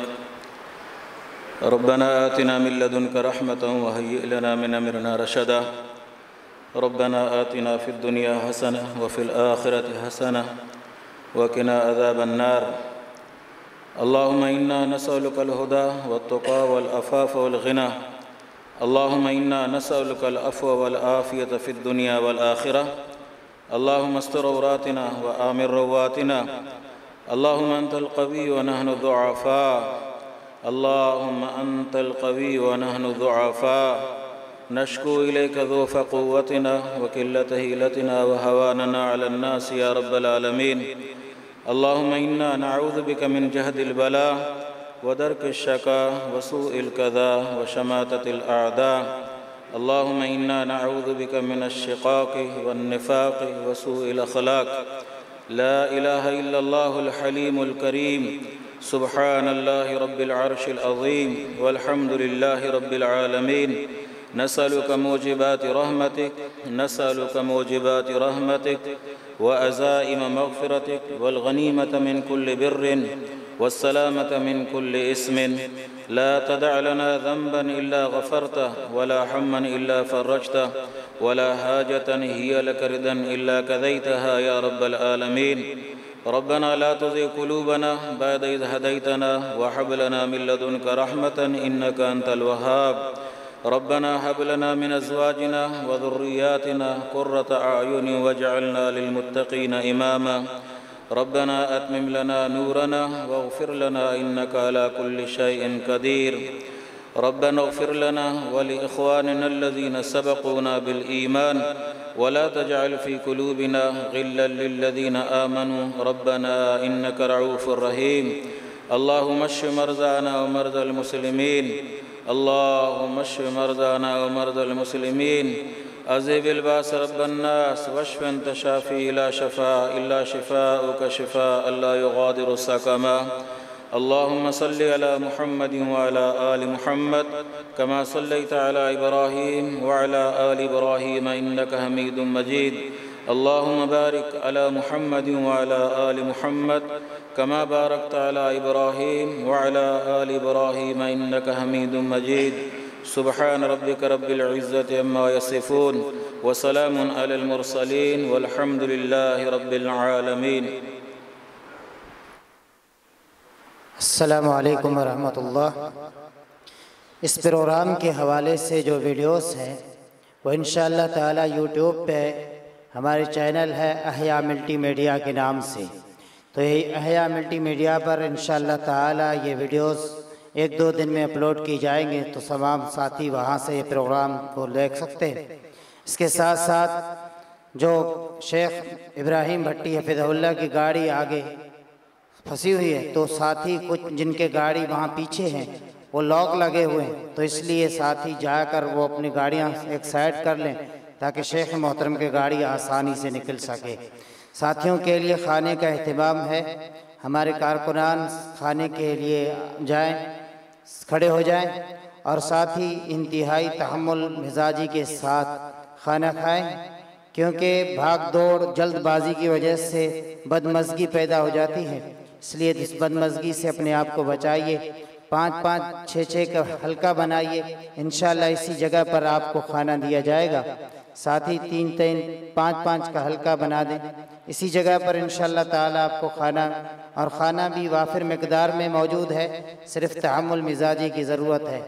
रब्बना आतिना मिन लदुनका रहमतन व हय्यि लना मिन अमरिना रशदा। रब्बना आतिना फ़िद दुनिया हसना व फ़िल आखिरति हसना व क़िना अज़ाबन नार। अल्लाहुम्मा इन्ना नसअलुकल हुदा वत्तक़ा वल अफ़ाफ़ वल ग़िना। अल्लाहुम्मा इन्ना नसअलुकल अफ़्व वल आफ़ियत फ़िद दुनिया वल आखिरह। अल्लाहुम्मा अस्तर औरातिना व आमिर रवातिना। अल्लाहुम्मा अंतल क़वी व नहनु दुआफ़ा। अल्लाहुम्मा अंतल क़वी व नहनु दुआफ़ा। नश्कु इलैका ज़ुअफ़ क़ुव्वतिना व क़िल्लत हीलतिना व हवानना अलन नास या रब्बल आलमीन। अल्लाहुम्मा इन्ना नअऊज़ु बिका मिन जहदिल बला व दरकिश शक़ा व सूइल क़ज़ा व शमाततिल अअदा। अल्लाहुम्मा इन्ना नअऊज़ु बिका मिनश शिक़ाक़ि वन निफ़ाक़ि व सूइल अख़लाक़। ला इलाहा इल्लल्लाहुल हलीमुल करीम। सुब्हानल्लाहि रब्बिल अर्शिल अज़ीम वल्हम्दुलिल्लाहि रब्बिल आलमीन। नसअलुका मूजिबाति रहमतिक व अज़ाइम मग़फ़िरतिक वल गनीमत मिन कुल्लि बिर्रिन वस्सलामत मिन कुल्लि इस्मिन। ला तदअ लना ज़ंबन इल्ला ग़फ़रतह वला हम्मन इल्ला फ़र्रजतह वला हाजतन हिय लक रिदन इल्ला क़ज़ैतहा या रब्बल आलमीन। रब्बना ला तुज़िग़ क़ुलूबना बअद इज़ हदैतना व हब लना मिन लदुनका रहमतन इन्नका अंतल वहाब। रब्बना हब लना मिन अज़वाजिना व ज़ुर्रिय्यातिना क़ुर्रत अअयुन वजअलना लिलमुत्तक़ीना इमामा। रब्बना अत्मिम लना नूरना वग़फ़िर लना इन्नका अला कुल्लि शैइन क़दीर। रब्बना इग़फ़िर लना व लिइख़वानिना अल्लज़ीना सबक़ूना बिल ईमान वला तजअल फ़ी क़ुलूबिना ग़िल्लन लिल्लज़ीना आमनू रब्बना इन्नका रऊफ़ुर रहीम। अल्लाहुम्मा अश्फ़ि मरज़ाना व मरज़ल मुस्लिमीन। अल्लाहुम्मा अश्फ़ि मरज़ाना व मरज़ल मुस्लिमीन। अज़हिबिल बास रब्बन नास वश्फ़ि अंत शाफ़ी ला शफ़ा इल्ला शिफ़ाउका शिफ़ाअन ला युग़ादिरु सकमा। अल्लाहुम्मा सल्लि अला मुहम्मदिन व अला आलि मुहम्मद कमा सल्लैता अला इब्राहीम व अला आलि इब्राहीम इन्नका हमीदुम मजीद। अल्लाहुम्मा बारिक अला मुहम्मदिन व अला आलि मुहम्मद कमा बारकता अला इब्राहीम व अला आलि इब्राहीम इन्नका हमीदुम मजीद। सुब्हान रब्बिका रब्बिल इज़्ज़ति अम्मा यसिफून व सलामुन अलल मुरसलीन वल्हम्दुलिल्लाहि रब्बिल आलमीन। अस्सलामु अलैकुम वरहमतुल्लाह। इस प्रोग्राम के हवाले से जो वीडियोस हैं वो इंशाअल्लाह ताला यूट्यूब पे हमारे चैनल है अहया मल्टीमीडिया के नाम से, तो यही अहया मल्टीमीडिया पर इंशाअल्लाह ताला ये वीडियोस 1-2 दिन में अपलोड की जाएंगे, तो तमाम साथी वहाँ से ये प्रोग्राम को देख सकते हैं। इसके साथ साथ जो शेख इब्राहीम भट्टी हफिज़हुल्लाह की गाड़ी आगे फंसी हुई है, तो साथी कुछ जिनके गाड़ी वहाँ पीछे हैं वो लॉक लगे हुए हैं, तो इसलिए साथी जाकर वो अपनी गाड़ियाँ एक साइड कर लें ताकि शेख मोहतरम की गाड़ी आसानी से निकल सके। साथियों के लिए खाने का अहतमाम है, हमारे कारकुनान खाने के लिए जाएं, खड़े हो जाएं और साथ ही इंतहाई तहम्मुल मिजाजी के साथ खाना खाएं, क्योंकि भाग दौड़ जल्दबाजी की वजह से बदमज़गी पैदा हो जाती है। इसलिए इस बदमज़गी से अपने आप को बचाइए। 5-5, 6-6 का हल्का बनाइए, इंशाअल्लाह इसी जगह पर आपको खाना दिया जाएगा। साथ ही 3-3, 5-5 का हल्का बना दें, इसी जगह पर इंशाअल्लाह ताला आपको खाना, और ख़ाना भी वाफिर मकदार में मौजूद है, सिर्फ तहम्मुल मिजाजी की ज़रूरत है।